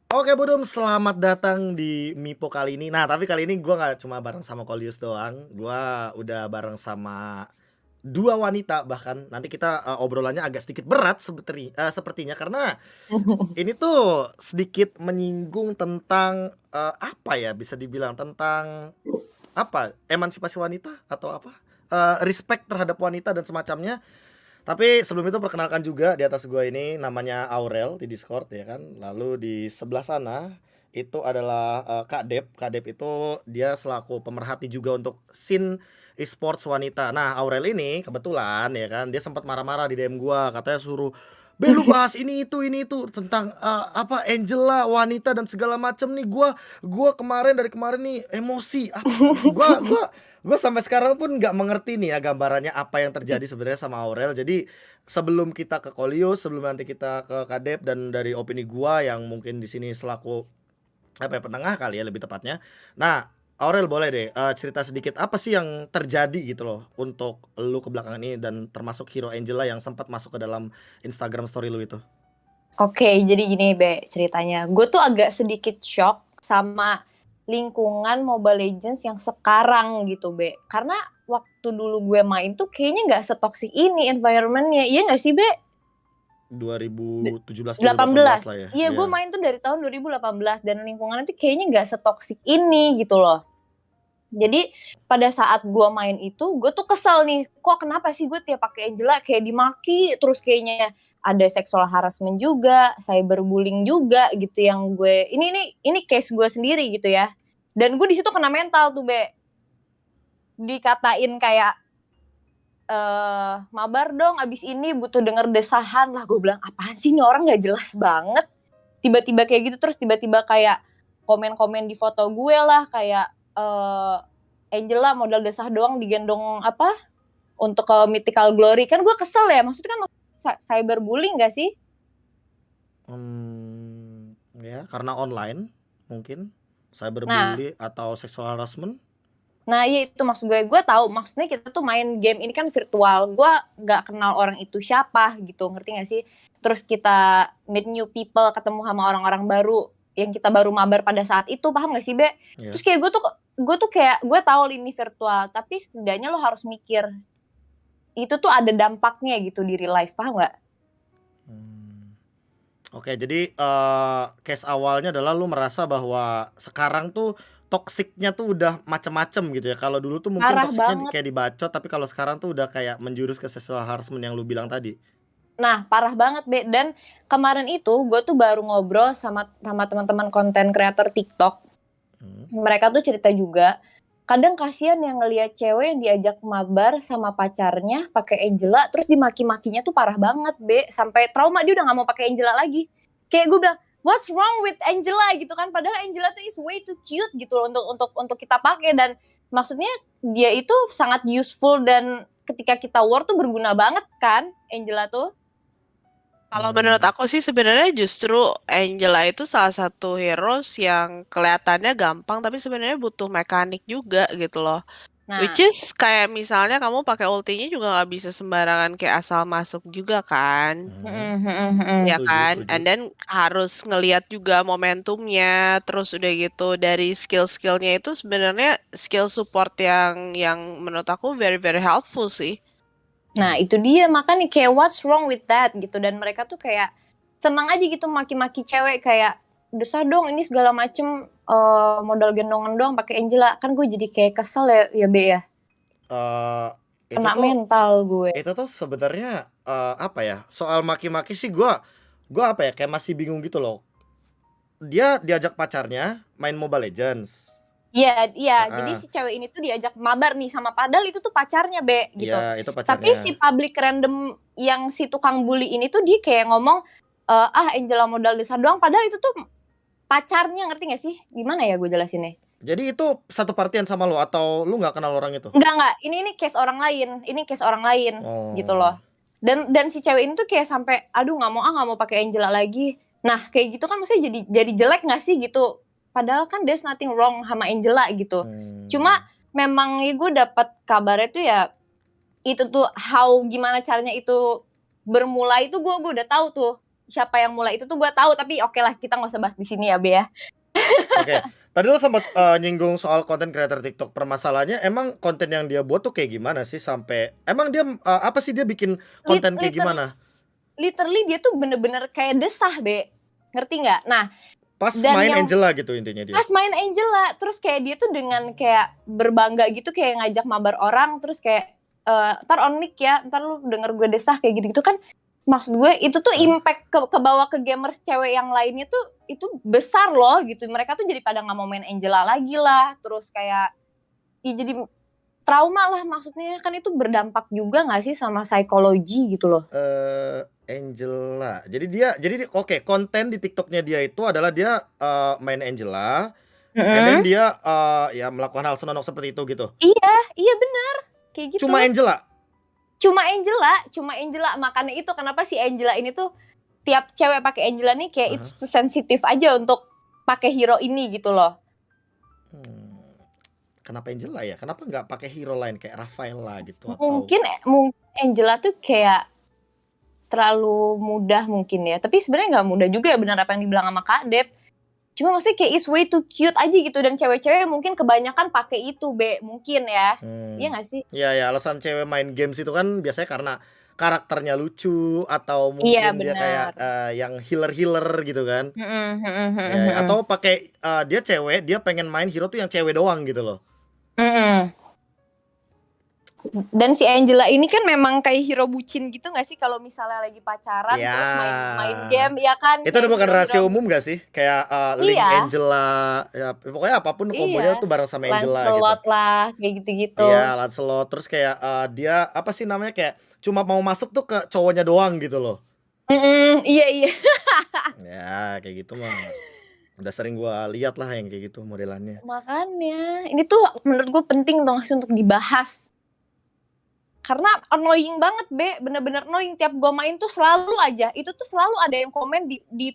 Oke Budum, selamat datang di Mipo kali ini. Nah, tapi kali ini gue nggak cuma bareng sama Kolius doang. Gue udah bareng sama dua wanita bahkan. Nanti kita obrolannya agak sedikit berat sepertinya karena ini tuh sedikit menyinggung tentang apa ya bisa dibilang tentang apa emansipasi wanita atau apa respect terhadap wanita dan semacamnya. Tapi sebelum itu perkenalkan juga di atas gua ini namanya Aurel di Discord ya kan. Lalu di sebelah sana itu adalah Kak Dep. Kak Dep itu dia selaku pemerhati juga untuk scene e-sports wanita. Nah, Aurel ini kebetulan ya kan dia sempat marah-marah di DM gua, katanya suruh lu bahas ini itu tentang apa Angela wanita dan segala macem nih. Gua dari kemarin nih emosi. Gua sampai sekarang pun nggak mengerti nih ya gambarannya apa yang terjadi sebenarnya sama Aurel. Jadi sebelum kita ke Kolius, sebelum nanti kita ke Kadep dan dari opini gua yang mungkin di sini selaku apa ya penengah kali ya lebih tepatnya. Nah, Aurel boleh deh cerita sedikit apa sih yang terjadi gitu loh untuk lu ke belakangan ini dan termasuk Hero Angela yang sempat masuk ke dalam Instagram story lu itu. Oke, jadi gini Be ceritanya. Gue tuh agak sedikit shock sama lingkungan Mobile Legends yang sekarang gitu Be. Karena waktu dulu gue main tuh kayaknya gak setoksik ini environment-nya. Iya gak sih Be? 2017 2018 18. lah ya. Iya, gue main tuh dari tahun 2018 dan lingkungannya tuh kayaknya gak setoksik ini gitu loh. Jadi pada saat gue main itu, gue tuh kesel nih. Kok kenapa sih gue tiap pakai Angela kayak dimaki terus kayaknya ada sexual harassment juga, cyberbullying juga gitu yang gue ini case gue sendiri gitu ya. Dan gue di situ kena mental tuh Be. Dikatain kayak mabar dong abis ini butuh denger desahan lah. Gue bilang apaan sih ini orang nggak jelas banget. Tiba-tiba kayak gitu terus tiba-tiba kayak komen-komen di foto gue lah kayak Angela modal desah doang digendong apa untuk ke Mythical Glory. Kan gue kesel ya, maksudnya kan cyberbullying gak sih? Ya karena online mungkin Nah, cyberbully atau sexual harassment. nah iya itu maksud gue tahu maksudnya kita tuh main game ini kan virtual. Gue nggak kenal orang itu siapa gitu, ngerti gak sih? Terus kita meet new people, ketemu sama orang-orang baru yang kita baru mabar pada saat itu, paham gak sih Be? Ya. Terus kayak gue tuh kayak gue tahu ini virtual, tapi setidaknya lo harus mikir itu tuh ada dampaknya gitu di real life, paham nggak? Oke, jadi case awalnya adalah lu merasa bahwa sekarang tuh toksiknya tuh udah macem-macem gitu ya. Kalau dulu tuh mungkin Parah toksiknya banget. kayak dibacot, tapi kalau sekarang tuh udah kayak menjurus ke sexual harassment yang lu bilang tadi. Nah, parah banget, Be. Dan kemarin itu gue tuh baru ngobrol sama teman-teman konten kreator TikTok. Mereka tuh cerita juga, kadang kasihan yang ngelihat cewek yang diajak mabar sama pacarnya pakai Angela terus dimaki-makinya tuh parah banget, Be. Sampai trauma dia udah gak mau pakai Angela lagi. Kayak gue bilang, what's wrong with Angela gitu kan? Padahal Angela tuh is way too cute gitu loh untuk kita pakai dan maksudnya dia itu sangat useful dan ketika kita war tuh berguna banget kan Angela tuh. Kalau menurut aku sih sebenarnya justru Angela itu salah satu heroes yang kelihatannya gampang tapi sebenarnya butuh mekanik juga gitu loh. Nah, Which is kayak misalnya kamu pakai ultinya juga nggak bisa sembarangan kayak asal masuk juga kan. Ya kan? Setuju. And then harus ngelihat juga momentumnya, terus udah gitu dari skill-skillnya itu sebenarnya skill support yang menurut aku very very helpful sih. Nah itu dia makanya kayak what's wrong with that gitu dan mereka tuh kayak senang aja gitu maki-maki cewek kayak desah dong ini segala macem modal gendongan doang pakai Angela kan gue jadi kayak kesel ya Be ya. Itu Kena tuh mental gue. itu tuh sebenarnya apa ya? Soal maki-maki sih gua apa ya kayak masih bingung gitu loh. Dia diajak pacarnya main Mobile Legends. Iya, jadi si cewek ini tuh diajak mabar nih sama padahal itu tuh pacarnya Be gitu. Iya, itu Tapi si pacarnya. public random yang si tukang bully ini tuh dia kayak ngomong Angela modal desah doang padahal itu tuh pacarnya, ngerti gak sih? Gimana ya gue jelasinnya? Jadi itu satu partian sama lu atau lu nggak kenal orang itu? Enggak, ini case orang lain, gitu loh. Dan si cewek ini tuh kayak sampai aduh nggak mau pakai Angela lagi. Nah kayak gitu kan maksudnya jadi jelek nggak sih gitu. Padahal kan there's nothing wrong sama Angela gitu. Cuma memang ya gue dapat kabarnya tuh ya itu tuh gimana caranya itu bermulai tuh gue udah tahu tuh siapa yang mulai itu tuh gue tahu, tapi oke lah kita nggak usah bahas di sini ya Be ya. Oke, tadi lo sempat nyinggung soal konten creator TikTok. Permasalahannya emang konten yang dia buat tuh kayak gimana sih sampai emang dia apa sih dia bikin konten kayak gimana? Literally dia tuh bener-bener kayak desah Be, ngerti nggak? Nah, Pas dan main yang Angela gitu intinya dia. pas main Angela, terus kayak dia tuh dengan kayak berbangga gitu, kayak ngajak mabar orang, terus kayak ntar on mic ya, ntar lu denger gue desah kayak gitu-gitu kan. Maksud gue itu tuh impact ke bawah ke gamers cewek yang lainnya tuh itu besar loh gitu. Mereka tuh jadi pada nggak mau main Angela lagi lah, terus kayak ya jadi trauma lah, maksudnya kan itu berdampak juga nggak sih sama psikologi gitu loh. Angela. Jadi oke, konten di TikToknya dia itu adalah dia main Angela, and then dia ya melakukan hal senonok seperti itu gitu. Iya bener kayak gitu. Cuma Angela. Cuma Angela, makanya itu kenapa si Angela ini tuh tiap cewek pakai Angela nih kayak it's too sensitif aja untuk pakai hero ini gitu loh. Kenapa Angela ya? Kenapa nggak pakai hero lain kayak Rafaela gitu atau Mungkin Angela tuh kayak terlalu mudah mungkin ya. Tapi sebenarnya nggak mudah juga ya, benar apa yang dibilang sama Kak Dep. Cuma maksudnya kayak is way too cute aja gitu, dan cewek-cewek mungkin kebanyakan pakai itu Be, mungkin ya. Iya nggak sih? Ya alasan cewek main games itu kan biasanya karena karakternya lucu atau mungkin Iya dia kayak benar. yang healer gitu kan. Ya, Mm-mm. atau pakai dia cewek, dia pengen main hero tuh yang cewek doang gitu loh. Mm-mm. Dan si Angela ini kan memang kayak hero bucin gitu gak sih kalau misalnya lagi pacaran Ya. terus main game ya kan? Itu Kayak udah bukan hero-hero- rahasia umum gak sih? Kayak Link Iya. Angela, ya pokoknya apapun kombonya tuh bareng sama Angela gitu. Lancelot lah, kayak gitu-gitu. Iya, Lancelot. Terus kayak dia apa sih namanya, kayak cuma mau masuk tuh ke cowoknya doang gitu loh. Iya. Ya kayak gitu mah udah sering gua lihat lah yang kayak gitu modelannya. Makanya ini tuh menurut gue penting dong untuk dibahas. Karena annoying banget Be, bener-bener annoying. Tiap gue main tuh selalu aja, itu tuh selalu ada yang komen di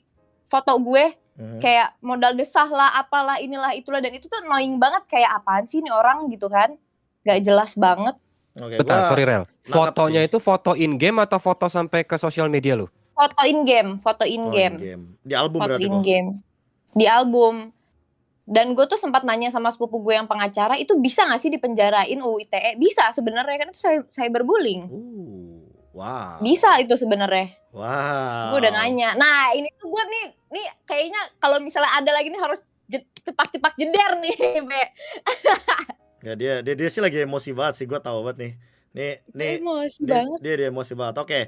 foto gue. Kayak modal desah lah, apalah, inilah, itulah. Dan itu tuh annoying banget, kayak apaan sih nih orang gitu kan. Gak jelas banget. Oke, Bentar, gua sorry Rel. nangkep Fotonya sih. itu foto in game atau foto sampai ke sosial media lu? Foto in game. Oh, in-game. Di album Foto berarti in kok. game. Di album. Dan gue tuh sempat nanya sama sepupu gue yang pengacara, itu bisa gak sih dipenjarain UU ITE? Bisa sebenarnya, kan itu cyberbullying. Wow. Bisa itu sebenarnya. Wow. Gue udah nanya. Nah ini tuh gue nih kayaknya kalau misalnya ada lagi nih harus cepat-cepat jeder nih Be. Ya dia sih lagi emosi banget sih, gue tahu banget nih. Nih Emosi banget. dia emosi banget. Oke.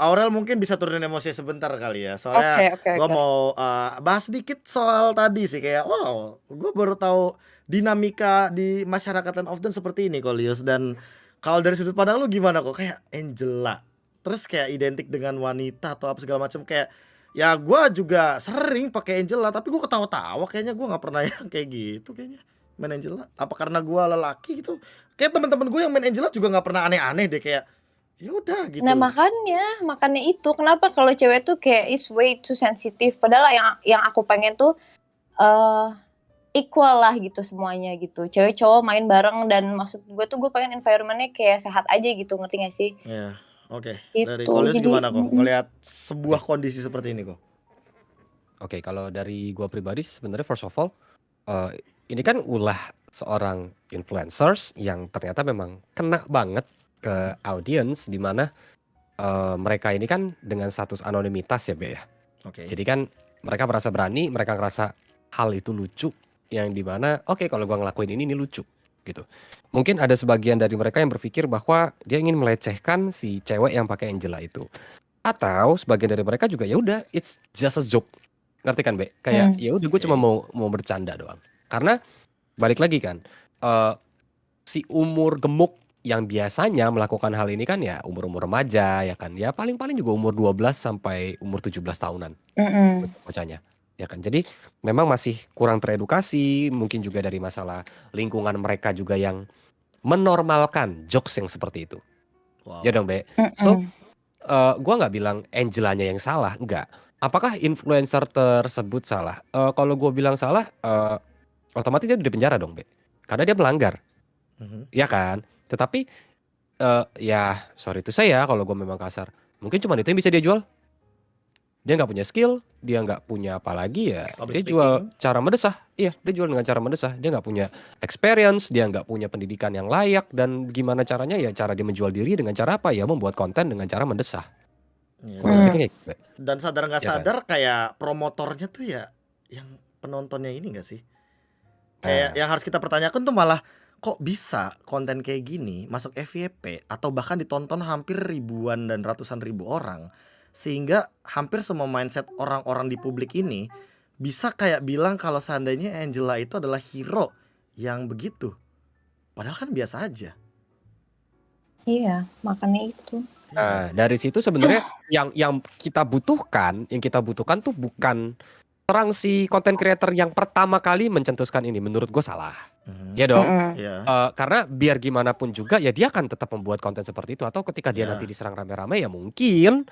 Aurel mungkin bisa turunin emosi sebentar kali ya. Soalnya Oke. gue mau bahas dikit soal tadi sih, kayak wow, gue baru tahu dinamika di masyarakat Land of Dawn seperti ini kok, Lius. Dan kalau dari sudut pandang lu gimana kok, kayak Angela terus kayak identik dengan wanita atau apa segala macam, kayak ya gue juga sering pakai Angela tapi gue ketawa-tawa, kayaknya gue nggak pernah yang kayak gitu kayaknya main Angela. Apa karena gue lelaki gitu? Kayak teman-teman gue yang main Angela juga nggak pernah aneh-aneh deh, kayak ya udah gitu. Nah makanya itu kenapa kalau cewek tuh kayak is way too sensitive, padahal yang aku pengen tuh equal lah gitu semuanya gitu, cewek cowok main bareng. Dan maksud gue tuh gue pengen environmentnya kayak sehat aja gitu, ngerti gak sih? Ya oke. Gitu. Dari Kolius Jadi- gimana kok ngelihat sebuah kondisi seperti ini kok? Oke, kalau dari gua pribadi sih sebenarnya first of all, ini kan ulah seorang influencers yang ternyata memang kena banget ke audience, di mana mereka ini kan dengan status anonimitas ya Be ya. Oke. Jadi kan mereka merasa berani, mereka ngerasa hal itu lucu, yang dimana oke kalau gua ngelakuin ini lucu gitu. Mungkin ada sebagian dari mereka yang berpikir bahwa dia ingin melecehkan si cewek yang pakai Angela itu. Atau sebagian dari mereka juga ya udah it's just a joke. Ngerti kan Be? Kayak ya udah gue cuma mau bercanda doang. Karena balik lagi kan si umur gemuk yang biasanya melakukan hal ini kan ya umur-umur remaja ya kan. Ya paling-paling juga umur 12 sampai umur 17 tahunan bocahnya. Ya kan. Jadi memang masih kurang teredukasi, mungkin juga dari masalah lingkungan mereka juga yang menormalkan jokes yang seperti itu. Wow. Ya dong Be. So gua nggak bilang Angelanya yang salah, enggak. Apakah influencer tersebut salah? Kalau gue bilang salah, otomatis dia di penjara dong, Be. Karena dia melanggar, ya kan? Tetapi ya sorry itu saya kalau gue memang kasar. Mungkin cuma itu yang bisa dia jual. Dia nggak punya skill, dia nggak punya apa lagi ya, Public dia jual speaking. cara mendesah. Iya, dia jual dengan cara mendesah. Dia nggak punya experience, dia nggak punya pendidikan yang layak, dan gimana caranya ya cara dia menjual diri dengan cara apa ya membuat konten dengan cara mendesah. Iya, Kurang dan lebih kayak gitu. dan sadar nggak Ya kan? sadar kayak promotornya tuh ya yang penontonnya ini nggak sih? Kayak Nah, yang harus kita pertanyakan tuh malah kok bisa konten kayak gini masuk FYP atau bahkan ditonton hampir ribuan dan ratusan ribu orang, sehingga hampir semua mindset orang-orang di publik ini bisa kayak bilang kalau seandainya Angela itu adalah hero yang begitu. Padahal kan biasa aja. Iya, makanya itu. Iya nggak nah sih? dari situ sebenarnya yang kita butuhkan tuh bukan serang si konten creator yang pertama kali mencetuskan ini. Menurut gue salah. Mhm. Ya dong. Iya, Karena biar gimana pun juga ya dia akan tetap membuat konten seperti itu, atau ketika dia nanti iya. diserang rame-rame ya mungkin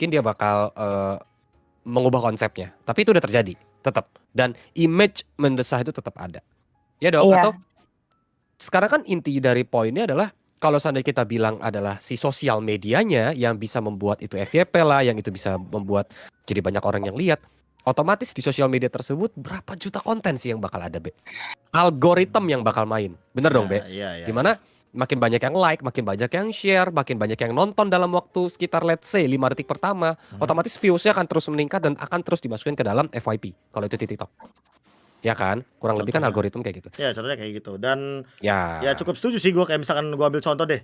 dia bakal mengubah konsepnya. Tapi itu udah terjadi tetap, dan image mendesah itu tetap ada. Ya dong. Iya. Atau sekarang kan inti dari poinnya adalah kalau seandainya kita bilang adalah si sosial medianya yang bisa membuat itu FYP lah, yang itu bisa membuat jadi banyak orang yang lihat, otomatis di sosial media tersebut berapa juta konten sih yang bakal ada, Be? Algoritma yang bakal main. Bener dong, Be? Iya, iya, iya. Dimana makin banyak yang like, makin banyak yang share, makin banyak yang nonton dalam waktu sekitar let's say 5 detik pertama, otomatis views-nya akan terus meningkat dan akan terus dimasukin ke dalam FYP kalau itu di TikTok. Ya kan? Kurang lebih kan Contohnya. algoritma kayak gitu. Ya contohnya kayak gitu. Dan Ya. ya cukup setuju sih gue, kayak misalkan gue ambil contoh deh.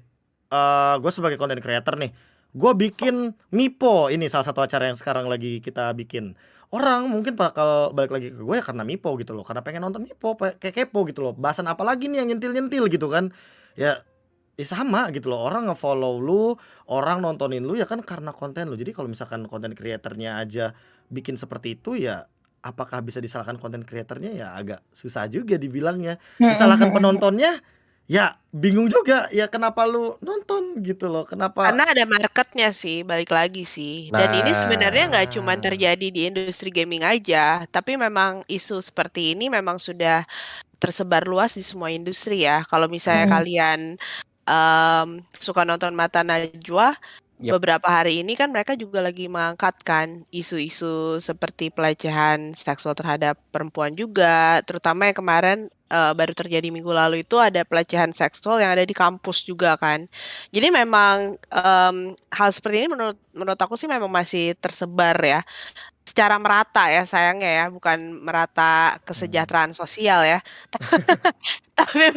Gue sebagai content creator nih, gue bikin Mipo, ini salah satu acara yang sekarang lagi kita bikin. Orang mungkin bakal balik lagi ke gue ya karena Mipo gitu loh, karena pengen nonton Mipo, kayak kepo gitu loh. Bahasan apa lagi nih yang nyentil-nyentil gitu kan? Ya, sama gitu loh. Orang nge-follow lu, orang nontonin lu ya kan karena konten lu. Jadi kalau misalkan konten creatornya aja bikin seperti itu ya apakah bisa disalahkan konten creatornya, ya agak susah juga dibilangnya. Disalahkan penontonnya, ya bingung juga, ya kenapa lu nonton gitu loh, kenapa. Karena ada marketnya sih, balik lagi sih. Dan ini sebenarnya nggak cuma Nah, terjadi di industri gaming aja, tapi memang isu seperti ini memang sudah tersebar luas di semua industri ya. Kalau misalnya kalian suka nonton Mata Najwa, Yep. beberapa hari ini kan mereka juga lagi mengangkatkan isu-isu seperti pelecehan seksual terhadap perempuan juga, terutama yang kemarin baru terjadi minggu lalu itu ada pelecehan seksual yang ada di kampus juga kan. Jadi memang hal seperti ini menurut aku sih memang masih tersebar ya, secara merata ya sayangnya ya, bukan merata kesejahteraan sosial ya, tapi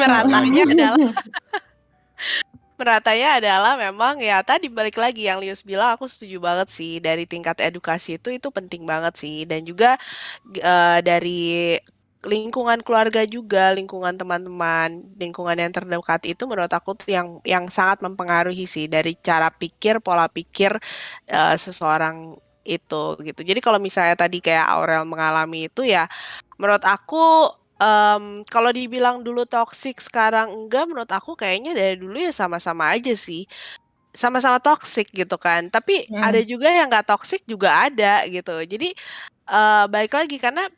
meratanya adalah memang ya tadi balik lagi yang Lius bilang, aku setuju banget sih, dari tingkat edukasi itu penting banget sih, dan juga dari lingkungan keluarga juga, lingkungan teman-teman, lingkungan yang terdekat itu menurut aku tuh yang sangat mempengaruhi sih dari cara pikir, pola pikir seseorang itu gitu. Jadi kalau misalnya tadi kayak Aurel mengalami itu ya, menurut aku kalau dibilang dulu toxic sekarang enggak, menurut aku kayaknya dari dulu ya sama-sama aja sih. Sama-sama toxic gitu kan. Tapi ada juga yang nggak toxic juga ada gitu. Jadi balik lagi karena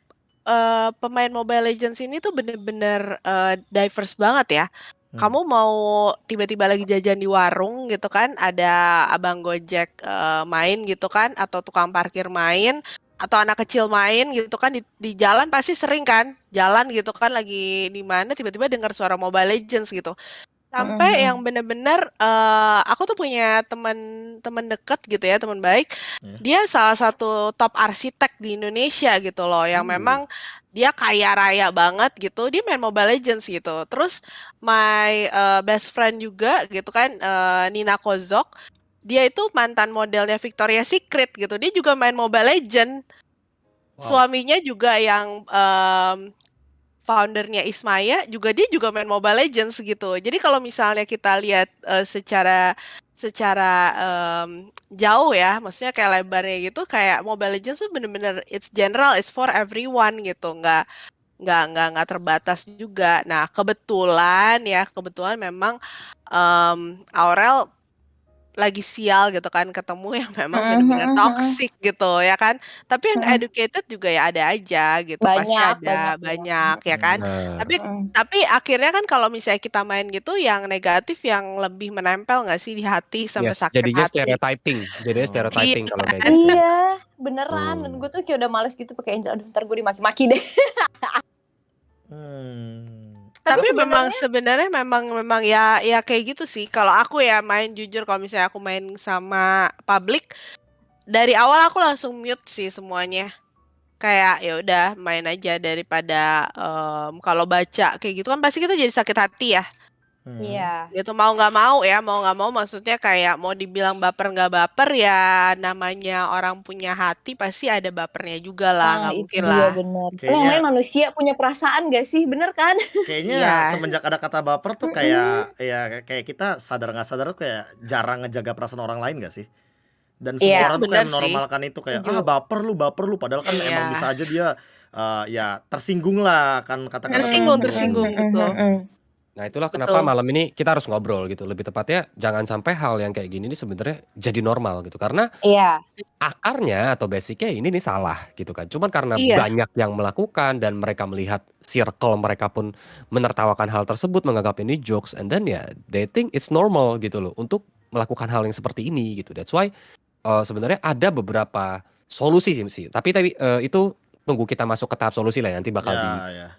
pemain Mobile Legends ini tuh bener-bener diverse banget ya. Kamu mau tiba-tiba lagi jajan di warung gitu kan, ada abang Gojek main gitu kan, atau tukang parkir main, atau anak kecil main gitu kan di jalan, pasti sering kan jalan gitu kan lagi di mana tiba-tiba dengar suara Mobile Legends gitu. Sampai yang bener-bener aku tuh punya teman dekat gitu ya, teman baik. Dia salah satu top arsitek di Indonesia gitu loh, yang memang dia kaya raya banget gitu. Dia main Mobile Legends gitu. Terus my best friend juga gitu kan, Nina Kozok. Dia itu mantan modelnya Victoria's Secret gitu. Dia juga main Mobile Legends. Suaminya juga yang foundernya Ismaya juga, dia juga main Mobile Legends gitu. Jadi kalau misalnya kita lihat secara jauh ya, maksudnya kayak lebarnya gitu, kayak Mobile Legends tuh bener-bener it's general, it's for everyone gitu, nggak terbatas juga. Nah kebetulan memang Aurel lagi sial gitu kan ketemu yang memang Mm, benar-benar mm, mm, toxic gitu ya kan. Tapi yang mm. educated juga ya ada aja gitu, pasti Banyak, ada banyak ya. banyak ya kan. Benar. Tapi Mm. tapi akhirnya kan kalau misalnya kita main gitu yang negatif yang lebih menempel nggak sih di hati sampai Yes, sakit jadinya hati. jadinya Oh. Iya stereotyping kalau kayak kan? gitu. Iya, beneran. Dan gue tuh kayak udah males gitu pakai Angel. Aduh, ntar gue dimaki-maki deh. Tapi Tapi memang sebenarnya memang ya kayak gitu sih. Kalau aku ya main jujur kalau misalnya aku main sama public dari awal aku langsung mute sih semuanya. Kayak ya udah main aja daripada kalau baca kayak gitu kan pasti kita jadi sakit hati ya. iya. Gitu mau nggak mau maksudnya kayak mau dibilang baper nggak baper ya namanya orang punya hati pasti ada bapernya juga lah, Nah, nggak itu mungkin dia lah. bener. Karena yang Kayaknya namanya manusia punya perasaan gak sih? Bener kan? kayaknya Iya. semenjak ada kata baper tuh Mm-mm. kayak ya kayak kita sadar nggak sadar tuh kayak jarang ngejaga perasaan orang lain gak sih? Dan semua Iya, orang tuh kayak Bener sih. menormalkan itu kayak setuju. baper lu padahal kan emang bisa Iya. aja dia ya tersinggung lah kan kata-kata Tersinggung, tersebut. tersinggung, betul. Nah, itulah kenapa Betul. malam ini kita harus ngobrol gitu. Lebih tepatnya jangan sampai hal yang kayak gini nih sebenarnya jadi normal gitu. Karena Iya. akarnya atau basicnya ini nih salah gitu kan. Cuman karena Iya. banyak yang melakukan dan mereka melihat circle mereka pun menertawakan hal tersebut, menganggap ini jokes, and then ya they think it's normal gitu loh untuk melakukan hal yang seperti ini gitu. That's why sebenarnya ada beberapa solusi sih. Tapi itu tunggu kita masuk ke tahap solusi lah nanti bakal Ya.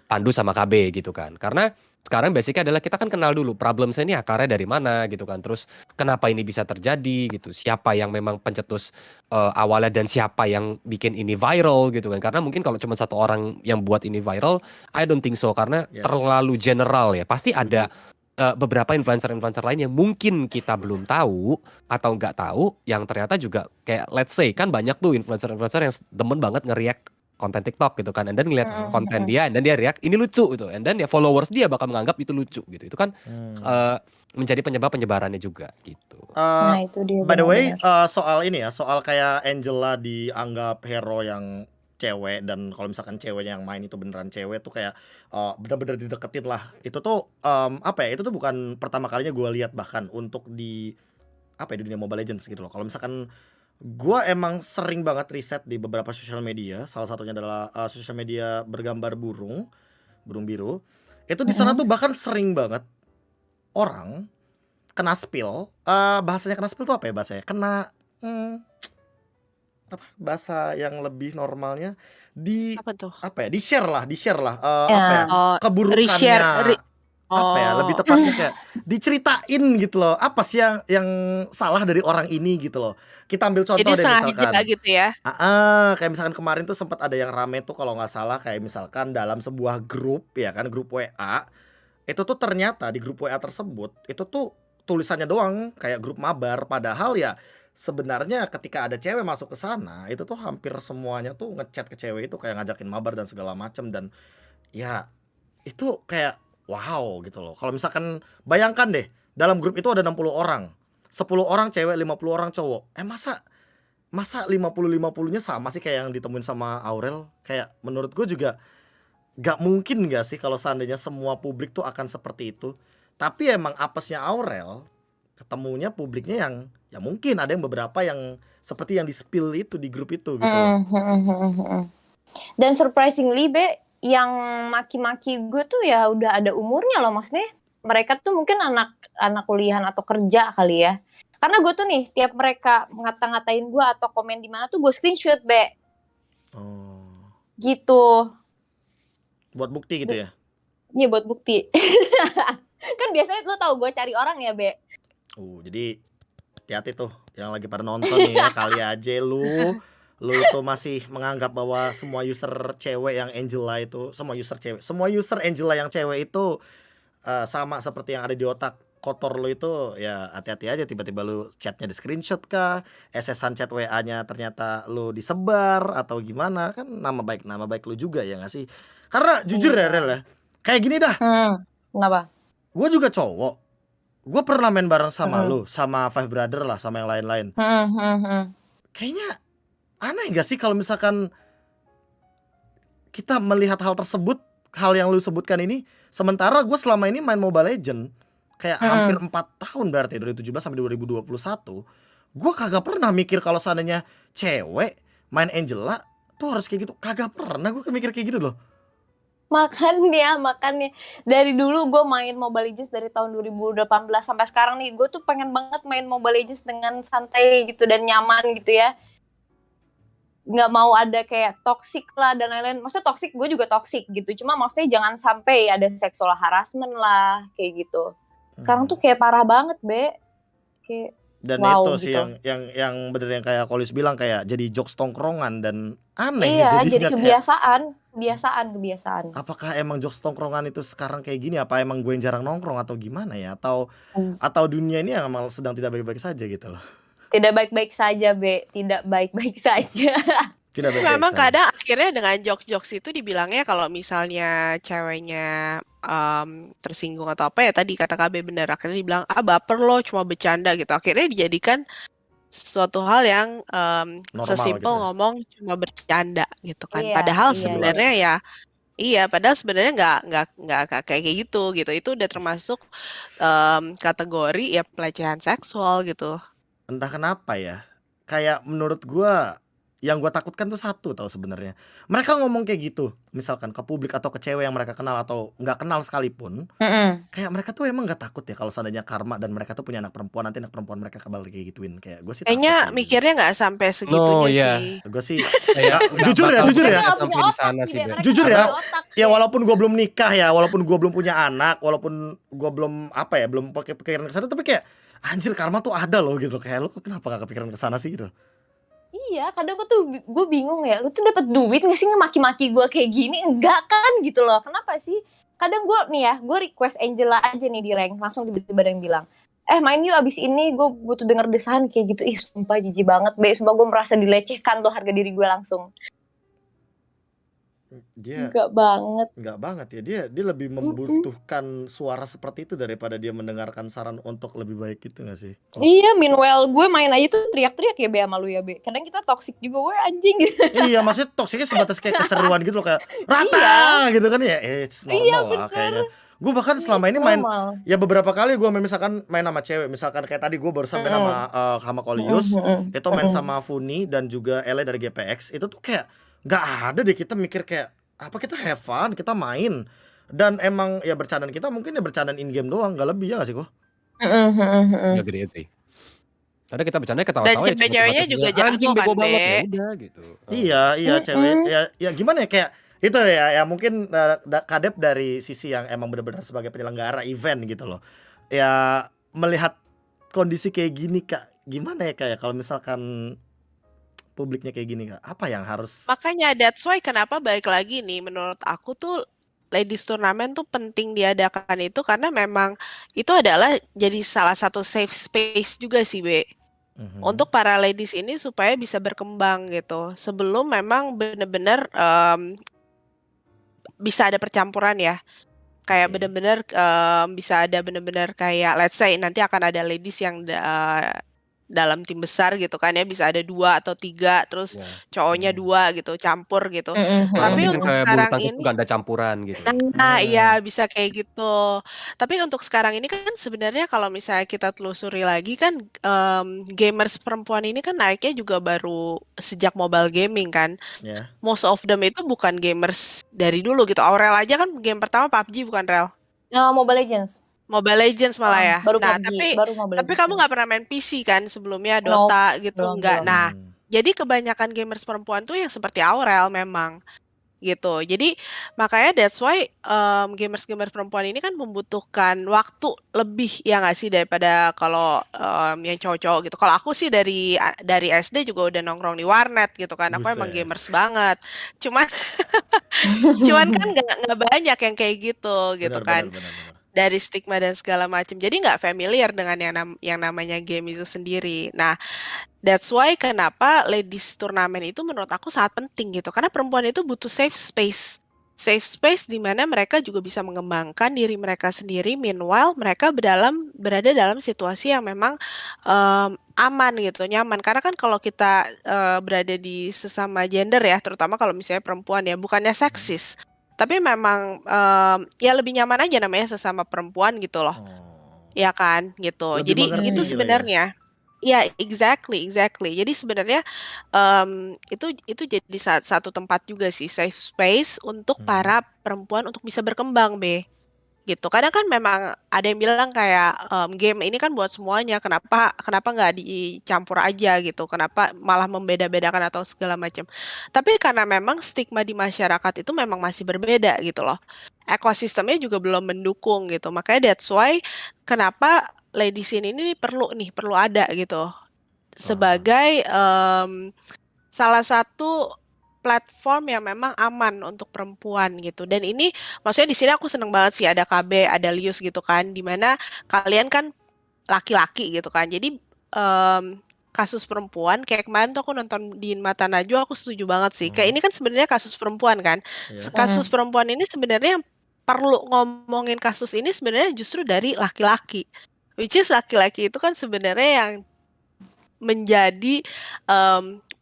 dipandu sama KB gitu kan. Karena sekarang basicnya adalah kita kan kenal dulu problem saya ini akarnya dari mana gitu kan. Terus kenapa ini bisa terjadi gitu. Siapa yang memang pencetus awalnya dan siapa yang bikin ini viral gitu kan. Karena mungkin kalau cuma satu orang yang buat ini viral, I don't think so karena Yes. terlalu general ya. Pasti ada beberapa influencer-influencer lain yang mungkin kita belum tahu atau nggak tahu yang ternyata juga kayak let's say kan banyak tuh influencer-influencer yang demen banget nge-react konten TikTok gitu kan, and then ngeliat konten dia, and then dia react ini lucu gitu, and then ya followers dia bakal menganggap itu lucu gitu. Itu kan menjadi penyebab penyebarannya juga gitu. Nah, itu dia By the way, benar-benar. soal ini ya, soal kayak Angela dianggap hero yang cewek dan kalau misalkan ceweknya yang main itu beneran cewek tuh kayak bener-bener dideketin lah. Itu tuh apa ya? Itu tuh bukan pertama kalinya gue lihat bahkan untuk di apa ya, di dunia Mobile Legends gitu loh. Kalau misalkan gue emang sering banget riset di beberapa sosial media, salah satunya adalah sosial media bergambar burung biru. Itu di sana tuh bahkan sering banget orang kena spill. Bahasanya kena spill tuh apa ya bahasanya? Kena apa bahasa yang lebih normalnya di Apa tuh? apa ya? Di share lah Ya. apa ya? Oh, Keburukannya. reshare. Apa ya? Lebih tepatnya kayak diceritain gitu loh. Apa sih yang salah dari orang ini gitu loh. Kita ambil contoh Jadi deh sengaja misalkan. gitu ya. Kayak misalkan kemarin tuh sempat ada yang rame tuh kalau nggak salah kayak misalkan dalam sebuah grup ya kan, grup WA. Itu tuh ternyata di grup WA tersebut itu tuh tulisannya doang kayak grup mabar, padahal ya sebenarnya ketika ada cewek masuk ke sana itu tuh hampir semuanya tuh ngechat ke cewek itu kayak ngajakin mabar dan segala macem, dan ya itu kayak wow gitu loh. Kalau misalkan bayangkan deh dalam grup itu ada 60 orang, 10 orang cewek, 50 orang cowok. Masa 50-50-nya sama sih kayak yang ditemuin sama Aurel? Kayak menurut gue juga gak mungkin gak sih kalau seandainya semua publik tuh akan seperti itu. Tapi emang apesnya Aurel, ketemunya publiknya yang ya mungkin ada yang beberapa yang seperti yang di-spill itu di grup itu gitu loh. Dan surprisingly, Be, yang maki-maki gue tuh ya udah ada umurnya loh, maksudnya mereka tuh mungkin anak kuliahan atau kerja kali ya. Karena gue tuh nih tiap mereka ngata-ngatain gue atau komen di mana tuh gue screenshot, Be. Oh. Gitu. Buat bukti gitu ya. Iya, buat bukti. Kan biasanya lo tau gue cari orang ya, Be. Jadi hati-hati tuh yang lagi pada nonton nih ya, kali aja lu itu masih menganggap bahwa semua user cewek yang Angela itu, semua user Angela yang cewek itu sama seperti yang ada di otak kotor lu itu, ya hati-hati aja tiba-tiba lu chatnya di screenshot kah, SS-an chat WA-nya ternyata lu disebar atau gimana, kan nama baik lu juga ya nggak sih? Karena jujur ya Rel ya, kayak gini dah. Kenapa? Gue juga cowok, gue pernah main bareng sama lu, sama Five Brother lah, sama yang lain-lain. Kayaknya aneh gak sih kalau misalkan kita melihat hal tersebut, hal yang lu sebutkan ini, sementara gue selama ini main Mobile Legend, kayak hampir 4 tahun berarti 2017 sampai 2021, gue kagak pernah mikir kalau seandainya cewek main Angela tuh harus kayak gitu. Kagak pernah gue mikir kayak gitu loh. Makanya dari dulu gue main Mobile Legends dari tahun 2018 sampai sekarang nih, gue tuh pengen banget main Mobile Legends dengan santai gitu dan nyaman gitu ya. Nggak mau ada kayak toxic lah dan lain-lain. Maksudnya toxic, gue juga toxic gitu. Cuma maksudnya jangan sampai ada sexual harassment lah kayak gitu. Sekarang tuh kayak parah banget, Be. Kayak Dan wow itu sih gitu. yang bener yang kayak Kolis bilang, kayak jadi jokes tongkrongan dan aneh Iya, jadi jadinya, kayak kebiasaan. apakah emang jokes tongkrongan itu sekarang kayak gini? Apa emang gue yang jarang nongkrong atau gimana ya? Atau dunia ini emang sedang tidak baik-baik saja gitu loh. Tidak baik-baik saja, Be. Tidak baik-baik saja. Tidak baik-baik Memang saja. kadang akhirnya dengan jokes-jokes itu dibilangnya kalau misalnya ceweknya tersinggung atau apa ya, tadi kata KB benar, akhirnya dibilang baper lo, cuma bercanda gitu. Akhirnya dijadikan suatu hal yang Normal sesimpel gitu ya. ngomong cuma bercanda gitu kan. Iya, Padahal iya. sebenarnya ya padahal sebenarnya nggak kayak gitu. Itu udah termasuk kategori ya pelecehan seksual gitu. Entah kenapa ya, kayak menurut gua yang gua takutkan tuh satu tahu sebenarnya. Mereka ngomong kayak gitu, misalkan ke publik atau ke cewek yang mereka kenal atau nggak kenal sekalipun, kayak mereka tuh emang nggak takut ya kalau seandainya karma dan mereka tuh punya anak perempuan, nanti anak perempuan mereka kebal kayak gituin. Kayak gue sih takut Kayaknya sih gitu. mikirnya nggak sampai segitunya iya. sih. Gue sih Kayak jujur ya, bakal jujur ya. Mereka nggak sampai punya di otak sana sih, sih, Be. Be. Mereka Jujur nggak ya, punya otak, ya Be. walaupun gue belum nikah ya, walaupun gue belum punya anak, walaupun gue belum apa ya, belum pakai pikiran ke sana, tapi kayak anjir karma tuh ada loh gitu. Kayak lo kenapa gak kepikiran ke sana sih gitu. Iya, kadang gue bingung ya, lu tuh dapat duit nggak sih ngemaki-maki gue kayak gini? Enggak kan gitu loh. Kenapa sih? Kadang gue nih ya, gue request Angela aja nih di rank, langsung tiba-tiba ada yang bilang, main yuk abis ini, gue butuh denger desahan kayak gitu. Ih sumpah jijik banget, Be. Sumpah gue merasa dilecehkan tuh harga diri gue langsung. Dia Enggak banget. nggak banget ya, dia lebih membutuhkan suara seperti itu daripada dia mendengarkan saran untuk lebih baik gitu nggak sih? Iya, meanwhile gue main aja tuh teriak-teriak ya, Be, sama lu ya, Be. Kadang kita toxic juga, gue anjing gitu. Iya, maksudnya toksiknya sebatas kayak keseruan gitu loh, kayak rata gitu kan ya. It's normal lah kayaknya. Gue bahkan selama ini main ya beberapa kali gue misalkan main sama cewek, misalkan kayak tadi gue baru sampai sama Kolius, itu main sama Funi dan juga Ele dari GPX, itu tuh kayak nggak ada deh kita mikir kayak apa, kita have fun, kita main, dan emang ya bercandaan kita mungkin ya bercandaan in game doang, nggak lebih ya nggak sih kok? Nggak gede. Karena kita bercanda Dan ketawa-tawa ya, cewek-ceweknya cuma juga tiba-tiba anjing jago bego kan, banget, Be. ya udah gitu. Iya cewek ya gimana ya, kayak itu ya mungkin Kadep dari sisi yang emang benar-benar sebagai penyelenggara event gitu loh. Ya melihat kondisi kayak gini Kak, gimana ya kayak kalau misalkan publiknya kayak gini Kak, apa yang harus Makanya that's why kenapa balik lagi nih, menurut aku tuh ladies turnamen tuh penting diadakan itu karena memang itu adalah jadi salah satu safe space juga sih, Be. Untuk para ladies ini supaya bisa berkembang gitu. Sebelum memang benar-benar bisa ada percampuran ya. Kayak benar-benar bisa ada benar-benar kayak let's say nanti akan ada ladies yang dalam tim besar gitu kan ya, bisa ada 2 atau 3 terus cowoknya 2 gitu, campur gitu. Tapi Mungkin untuk kayak bulu sekarang tangkis tuh ini ganda campuran gitu. Nah, iya bisa kayak gitu. Tapi untuk sekarang ini kan sebenarnya kalau misalnya kita telusuri lagi kan gamers perempuan ini kan naiknya juga baru sejak mobile gaming kan. ya? Most of them itu bukan gamers dari dulu gitu. Aurel aja kan game pertama PUBG bukan, Rel? Mobile Legends. Mobile Legends malah ya. Baru Nah, PUBG, baru Mobile tapi Legends. kamu nggak pernah main PC kan sebelumnya, Nope, Dota gitu belum. nggak. Nah, jadi kebanyakan gamers perempuan tuh yang seperti Aurel memang gitu. Jadi makanya that's why gamers-gamers perempuan ini kan membutuhkan waktu lebih ya nggak sih daripada kalau yang cowok-cowok gitu. Kalau aku sih dari SD juga udah nongkrong di warnet gitu kan. Aku emang Buset. gamers banget. Cuman kan nggak banyak yang kayak gitu gitu kan. Benar. Dari stigma dan segala macam. Jadi nggak familiar dengan yang namanya game itu sendiri. Nah, that's why kenapa ladies turnamen itu menurut aku sangat penting gitu. Karena perempuan itu butuh safe space. Safe space di mana mereka juga bisa mengembangkan diri mereka sendiri. Meanwhile, mereka berada dalam situasi yang memang aman gitu, nyaman. Karena kan kalau kita berada di sesama gender ya, terutama kalau misalnya perempuan ya, bukannya seksis. Tapi memang ya lebih nyaman aja namanya sesama perempuan gitu loh. ya kan, gitu. Lebih Jadi mengerti itu gitu ya. sebenarnya, ya exactly. Jadi sebenarnya itu jadi satu tempat juga sih, safe space untuk Hmm. para perempuan untuk bisa berkembang, gitu. Kadang kan memang ada yang bilang kayak game ini kan buat semuanya, kenapa nggak dicampur aja gitu, kenapa malah membeda-bedakan atau segala macam. Tapi karena memang stigma di masyarakat itu memang masih berbeda gitu loh. Ekosistemnya juga belum mendukung gitu. Makanya that's why kenapa Ladies ini perlu ada gitu Wah. sebagai salah satu platform yang memang aman untuk perempuan gitu. Dan ini maksudnya di sini aku seneng banget sih ada KB, ada Lius gitu kan, dimana kalian kan laki-laki gitu kan. Jadi kasus perempuan kayak kemarin tuh aku nonton di Mata Najwa, aku setuju banget sih. Kayak ini kan sebenarnya kasus perempuan kan. Iya. Kasus perempuan ini sebenarnya yang perlu ngomongin kasus ini sebenarnya justru dari laki-laki. Which is laki-laki itu kan sebenarnya yang menjadi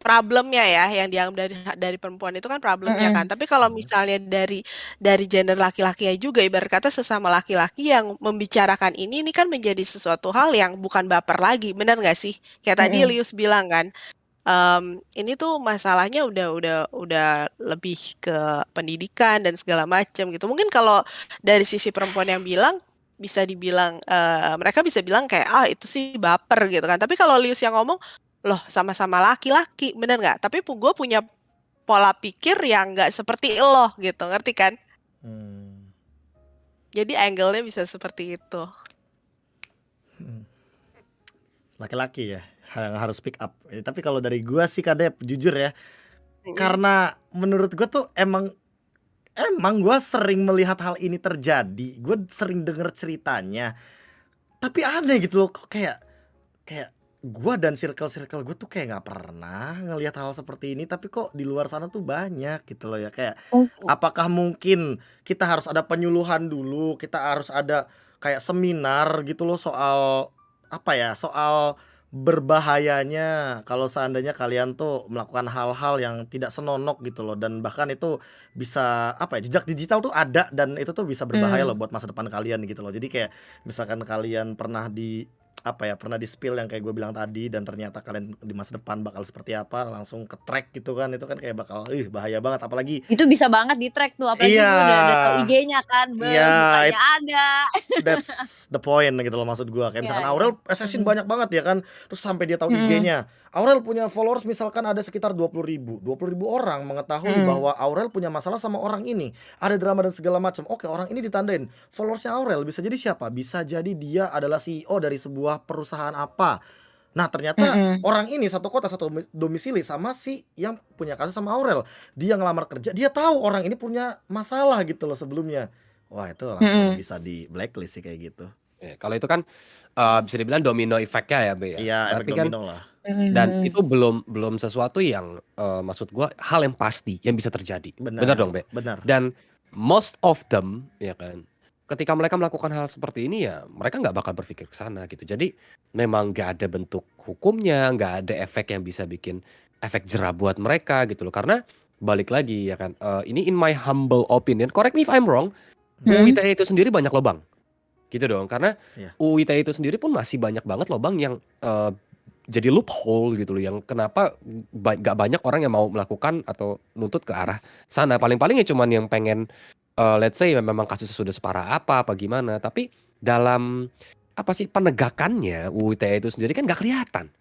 problemnya ya, yang dianggap dari perempuan itu kan problemnya kan. Tapi kalau misalnya dari gender laki-lakinya juga, ibarat kata sesama laki-laki yang membicarakan ini kan menjadi sesuatu hal yang bukan baper lagi, benar nggak sih? Kayak tadi Lius bilang kan, ini tuh masalahnya udah lebih ke pendidikan dan segala macam gitu. Mungkin kalau dari sisi perempuan yang bilang bisa dibilang mereka bisa bilang kayak itu sih baper gitu kan. Tapi kalau Lius yang ngomong, loh sama-sama laki-laki, bener nggak? Tapi gue punya pola pikir yang nggak seperti lo gitu, ngerti kan? Jadi angle-nya bisa seperti itu. Laki-laki ya yang harus speak up. Tapi kalau dari gua sih Kadep, jujur ya, karena menurut gua tuh emang gua sering melihat hal ini terjadi. Gua sering denger ceritanya. Tapi aneh gitu loh, kok kayak gua dan circle gua tuh kayak nggak pernah ngelihat hal seperti ini, tapi kok di luar sana tuh banyak gitu loh ya. Kayak apakah mungkin kita harus ada penyuluhan dulu, kita harus ada kayak seminar gitu loh soal apa ya, soal berbahayanya kalau seandainya kalian tuh melakukan hal-hal yang tidak senonoh gitu loh, dan bahkan itu bisa apa ya, jejak digital tuh ada dan itu tuh bisa berbahaya loh buat masa depan kalian gitu loh. Jadi kayak misalkan kalian pernah di apa ya, pernah di spill yang kayak gue bilang tadi dan ternyata kalian di masa depan bakal seperti apa, langsung ke track gitu kan, itu kan kayak bakal bahaya banget. Apalagi Itu bisa banget di track tuh, apalagi iya, gue udah tahu IG-nya kan, iya, mukanya ada. that's the point gitu loh maksud gua. Kayak misalkan Iya, Aurel assassin banyak banget ya kan, terus sampai dia tahu IG-nya. Aurel punya followers misalkan ada sekitar 20.000 orang mengetahui bahwa Aurel punya masalah sama orang ini, ada drama dan segala macam. Oke, orang ini ditandain followersnya Aurel, bisa jadi siapa? Bisa jadi dia adalah CEO dari sebuah perusahaan apa. Nah ternyata orang ini satu kota satu domisili sama si yang punya kasus sama Aurel. Dia ngelamar kerja, dia tahu orang ini punya masalah gitu loh sebelumnya. Wah itu langsung bisa di blacklist sih kayak gitu. Ya, kalau itu kan bisa dibilang domino efeknya ya, Be ya. Iya, efek Tapi kan domino lah. dan itu belum sesuatu yang maksud gua hal yang pasti yang bisa terjadi. Benar Benar, dong, Be? benar. Dan most of them ya kan, ketika mereka melakukan hal seperti ini ya mereka nggak bakal berpikir ke sana gitu. Jadi memang nggak ada bentuk hukumnya, nggak ada efek yang bisa bikin efek jerah buat mereka gitu loh. Karena balik lagi ya kan, ini in my humble opinion, correct me if I'm wrong, UU ITE itu sendiri banyak lobang. Gitu dong. Karena Iya. UU ITE itu sendiri pun masih banyak banget lobang yang jadi loophole gitu loh, yang kenapa gak banyak orang yang mau melakukan atau nuntut ke arah sana. Paling-paling ya cuman yang pengen let's say memang kasusnya sudah separah apa gimana. Tapi dalam apa sih penegakannya UU ITE itu sendiri kan gak kelihatan.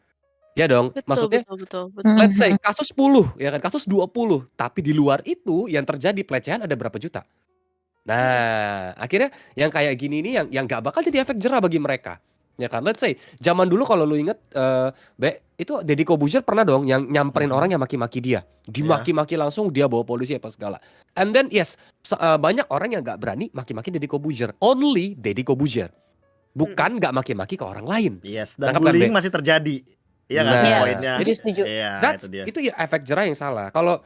Ya dong, maksudnya Betul. let's say kasus 10 ya kan, kasus 20, tapi di luar itu yang terjadi pelecehan ada berapa juta. Nah, akhirnya yang kayak gini nih yang gak bakal jadi efek jerah bagi mereka. Ya kan, let's say zaman dulu kalau lu inget Be, itu Deddy Corbuzier pernah dong yang nyamperin orang yang maki-maki dia, dimaki-maki langsung, dia bawa polisi apa segala. And then yes, banyak orang yang gak berani maki-maki Deddy Corbuzier, only Deddy Corbuzier, bukan gak maki-maki ke orang lain. Yes, dan Nangkep kan, bullying Be? masih terjadi. Iya nggak sih Nah, poinnya? setuju. Iya, That's, itu dia. itu ya efek jerah yang salah. Kalau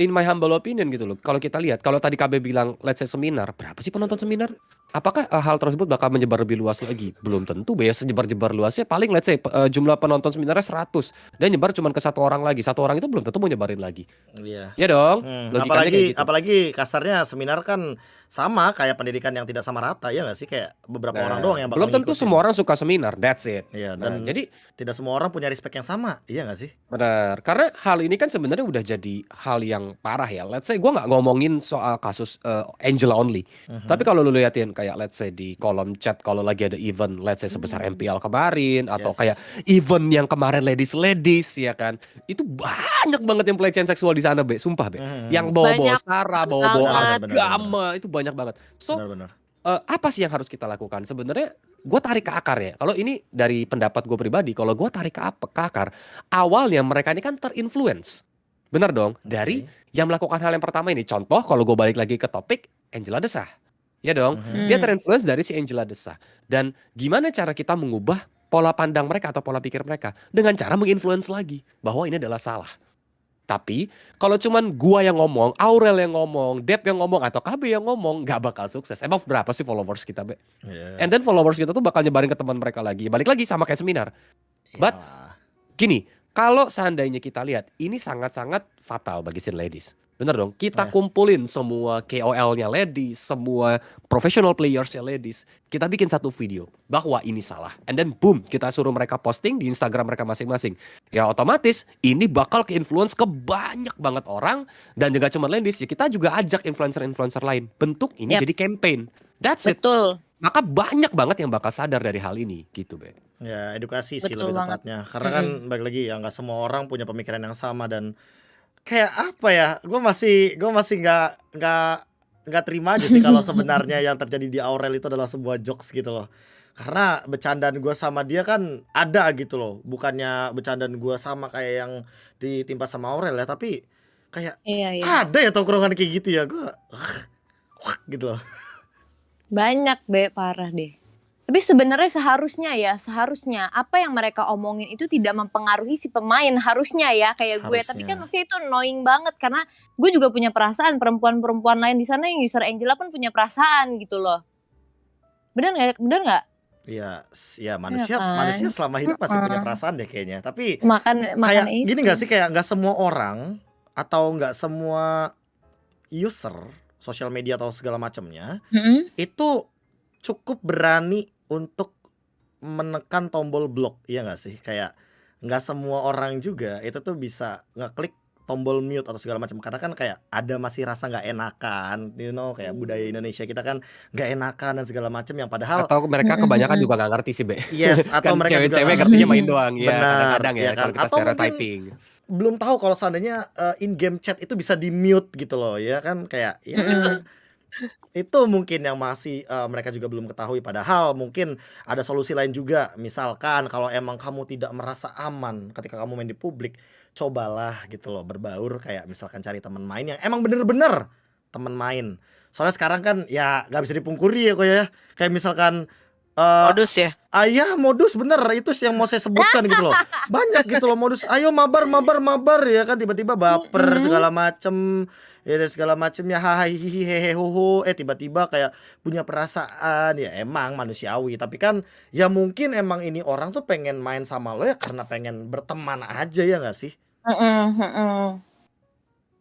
in my humble opinion gitu loh. Kalau kita lihat, kalau tadi KB bilang let's say seminar, berapa sih penonton seminar? Apakah hal tersebut bakal menyebar lebih luas lagi? Belum tentu, ya sejebar-jebar luasnya paling let's say jumlah penonton seminarnya 100 dan nyebar cuma ke satu orang lagi. Satu orang itu belum tentu mau nyebarin lagi. Iya. Ya dong, logikanya kayak gitu. Apalagi kasarnya seminar kan sama kayak pendidikan yang tidak sama rata, ya nggak sih? Kayak beberapa orang doang yang bakal belum tentu ngikutin. semua orang suka seminar, that's it. Iya, Nah, dan jadi tidak semua orang punya respect yang sama, iya nggak sih? benar, karena hal ini kan sebenarnya udah jadi hal yang parah ya. Let's say gue nggak ngomongin soal kasus Angela only, tapi kalau lu liatin kayak let's say di kolom chat kalau lagi ada event, let's say sebesar MPL kemarin atau Yes. kayak event yang kemarin ladies ya kan, itu banyak banget yang pelecehan seksual di sana, Be, sumpah, Be. Yang bawa-bawa Banyak sara, bawa-bawa banget. agama, itu banyak banget. So Benar-benar. apa sih yang harus kita lakukan? Sebenarnya gue tarik ke akar ya. Kalau ini dari pendapat gue pribadi, kalau gue tarik ke akar, awalnya mereka ini kan terinfluence, benar dong, dari yang melakukan hal yang pertama ini. Contoh, kalau gue balik lagi ke topik Angela Desah, ya dong, dia terinfluence dari si Angela Desah. Dan gimana cara kita mengubah pola pandang mereka atau pola pikir mereka dengan cara menginfluence lagi bahwa ini adalah salah. Tapi kalau cuman gua yang ngomong, Aurel yang ngomong, Dep yang ngomong, atau KB yang ngomong, nggak bakal sukses. Emang berapa sih followers kita, Be? Iya. And then followers kita tuh bakal nyebarin ke teman mereka lagi. Balik lagi sama kayak seminar. But Iyalah. gini, kalau seandainya kita lihat, ini sangat-sangat fatal bagi scene ladies. Bener dong, kita kumpulin semua KOL-nya ladies, semua professional players-nya ladies. Kita bikin satu video bahwa ini salah. And then boom, kita suruh mereka posting di Instagram mereka masing-masing. Ya otomatis ini bakal ke-influence ke banyak banget orang. Dan juga cuma ladies, ya kita juga ajak influencer-influencer lain. Bentuk ini Yep. jadi campaign. That's it. Betul. Maka banyak banget yang bakal sadar dari hal ini gitu, Be. Ya, edukasi sih Betul lebih banget. tepatnya. Karena kan balik lagi ya nggak semua orang punya pemikiran yang sama dan kayak apa ya? Gue masih nggak terima aja sih kalau sebenarnya yang terjadi di Aurel itu adalah sebuah jokes gitu loh. Karena bercandaan gue sama dia kan ada gitu loh. Bukannya bercandaan gue sama kayak yang ditimpa sama Aurel ya, tapi kayak Iya. ada ya tongkrongan kayak gitu ya. Gue gitu loh. Banyak, Be, parah deh. Tapi sebenarnya seharusnya apa yang mereka omongin itu tidak mempengaruhi si pemain, harusnya ya kayak gue. Tapi kan maksudnya itu annoying banget karena gue juga punya perasaan, perempuan-perempuan lain di sana yang user Angela pun punya perasaan gitu loh. Bener nggak? Iya, ya manusia kan? manusia selama hidup masih punya perasaan deh kayaknya. Tapi Makan kayak itu. gini gak sih, kayak nggak semua orang atau nggak semua user sosial media atau segala macamnya itu cukup berani untuk menekan tombol blok, iya nggak sih? Kayak nggak semua orang juga itu tuh bisa ngeklik tombol mute atau segala macam, karena kan kayak ada masih rasa nggak enakan, kayak budaya Indonesia kita kan nggak enakan dan segala macam yang padahal Atau mereka kebanyakan juga nggak ngerti sih, Be. yes, atau Kan mereka juga cewek-cewek nggak ngertinya ngerti. main doang ya, Benar, kadang-kadang ya ya kan? kalau kita Atau mungkin stereotyping. belum tahu kalau seandainya in game chat itu bisa di mute gitu loh, ya kan, kayak ya itu mungkin yang masih mereka juga belum ketahui. Padahal mungkin ada solusi lain juga. Misalkan kalau emang kamu tidak merasa aman ketika kamu main di publik, cobalah gitu loh berbaur, kayak misalkan cari teman main yang emang bener-bener teman main. Soalnya sekarang kan ya nggak bisa dipungkiri ya kok ya, kayak misalkan Modus ya. ayah modus bener itu sih yang mau saya sebutkan gitu loh. Banyak gitu loh modus. Ayo mabar ya kan, tiba-tiba baper segala macem ya, dan segala macemnya hahihi hehe hoho, tiba-tiba kayak punya perasaan. Ya emang manusiawi, tapi kan ya mungkin emang ini orang tuh pengen main sama lo ya karena pengen berteman aja, ya nggak sih?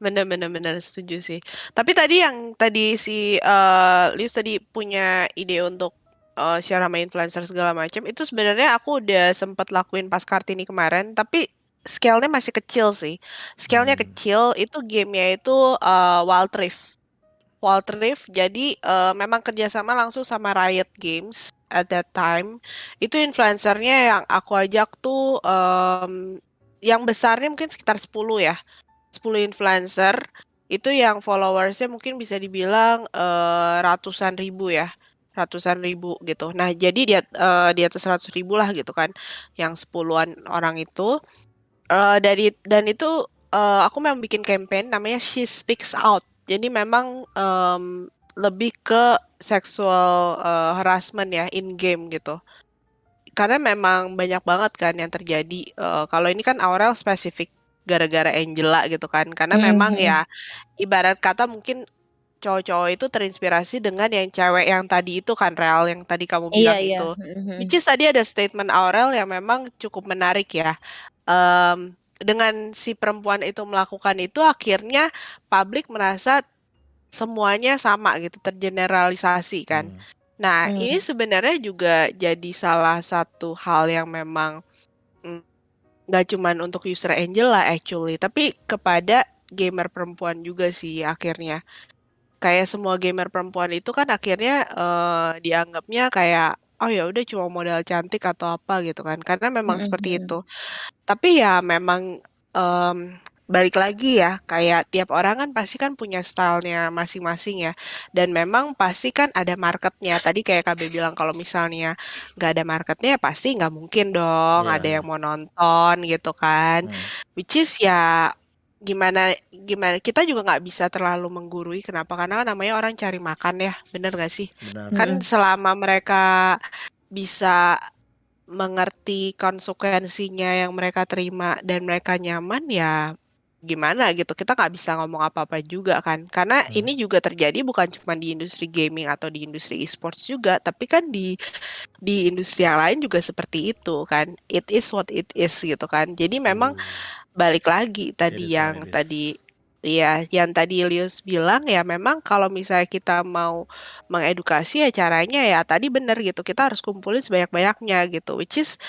Bener setuju sih. Tapi tadi si Lius tadi punya ide untuk share sama influencer segala macam, itu sebenarnya aku udah sempat lakuin pas Kartini kemarin, tapi scale-nya masih kecil sih. Scale-nya kecil, itu gamenya itu Wild Rift. Wild Rift, jadi memang kerjasama langsung sama Riot Games at that time. Itu influencernya yang aku ajak tuh yang besarnya mungkin sekitar 10 ya. 10 influencer, itu yang followersnya mungkin bisa dibilang ratusan ribu gitu. Nah jadi di atas 100.000 lah gitu kan, yang 10-an orang itu. Dan itu aku memang bikin campaign namanya She Speaks Out. Jadi memang lebih ke sexual harassment ya in game gitu. Karena memang banyak banget kan yang terjadi. Kalau ini kan Aurel spesifik gara-gara Angela gitu kan. Karena Hmm, memang hmm. ya ibarat kata mungkin cowok-cowok itu terinspirasi dengan yang cewek yang tadi itu kan, Rel, yang tadi kamu Iya, bilang iya. itu. Hmm. Which is tadi ada statement Aurel yang memang cukup menarik ya. Dengan si perempuan itu melakukan itu akhirnya publik merasa semuanya sama gitu, tergeneralisasi kan. Hmm. Nah, Hmm. ini sebenarnya juga jadi salah satu hal yang memang mm, nggak cuman untuk user Angela actually, tapi kepada gamer perempuan juga sih akhirnya. Kayak semua gamer perempuan itu kan akhirnya dianggapnya kayak oh ya udah cuma modal cantik atau apa gitu kan, karena memang Hmm, seperti hmm. itu. Tapi ya memang balik lagi ya, kayak tiap orang kan pasti kan punya stylenya masing-masing ya. Dan memang pasti kan ada marketnya. Tadi kayak KB bilang kalau misalnya nggak ada marketnya ya pasti nggak mungkin dong Iya, ada iya. yang mau nonton gitu kan. Hmm. Which is ya gimana gimana kita juga nggak bisa terlalu menggurui. Kenapa? Karena kan namanya orang cari makan ya, bener nggak sih? Benar. Kan Hmm. selama mereka bisa mengerti konsekuensinya yang mereka terima dan mereka nyaman ya gimana gitu, kita nggak bisa ngomong apa-apa juga kan, karena Hmm. ini juga terjadi bukan cuma di industri gaming atau di industri e-sports juga, tapi kan di industri yang lain juga seperti itu kan, it is what it is gitu kan. Jadi memang balik lagi It tadi is what yang it tadi is. ya yang tadi Lius bilang ya, memang kalau misalnya kita mau mengedukasi ya caranya ya tadi bener gitu, kita harus kumpulin sebanyak-banyaknya gitu, which is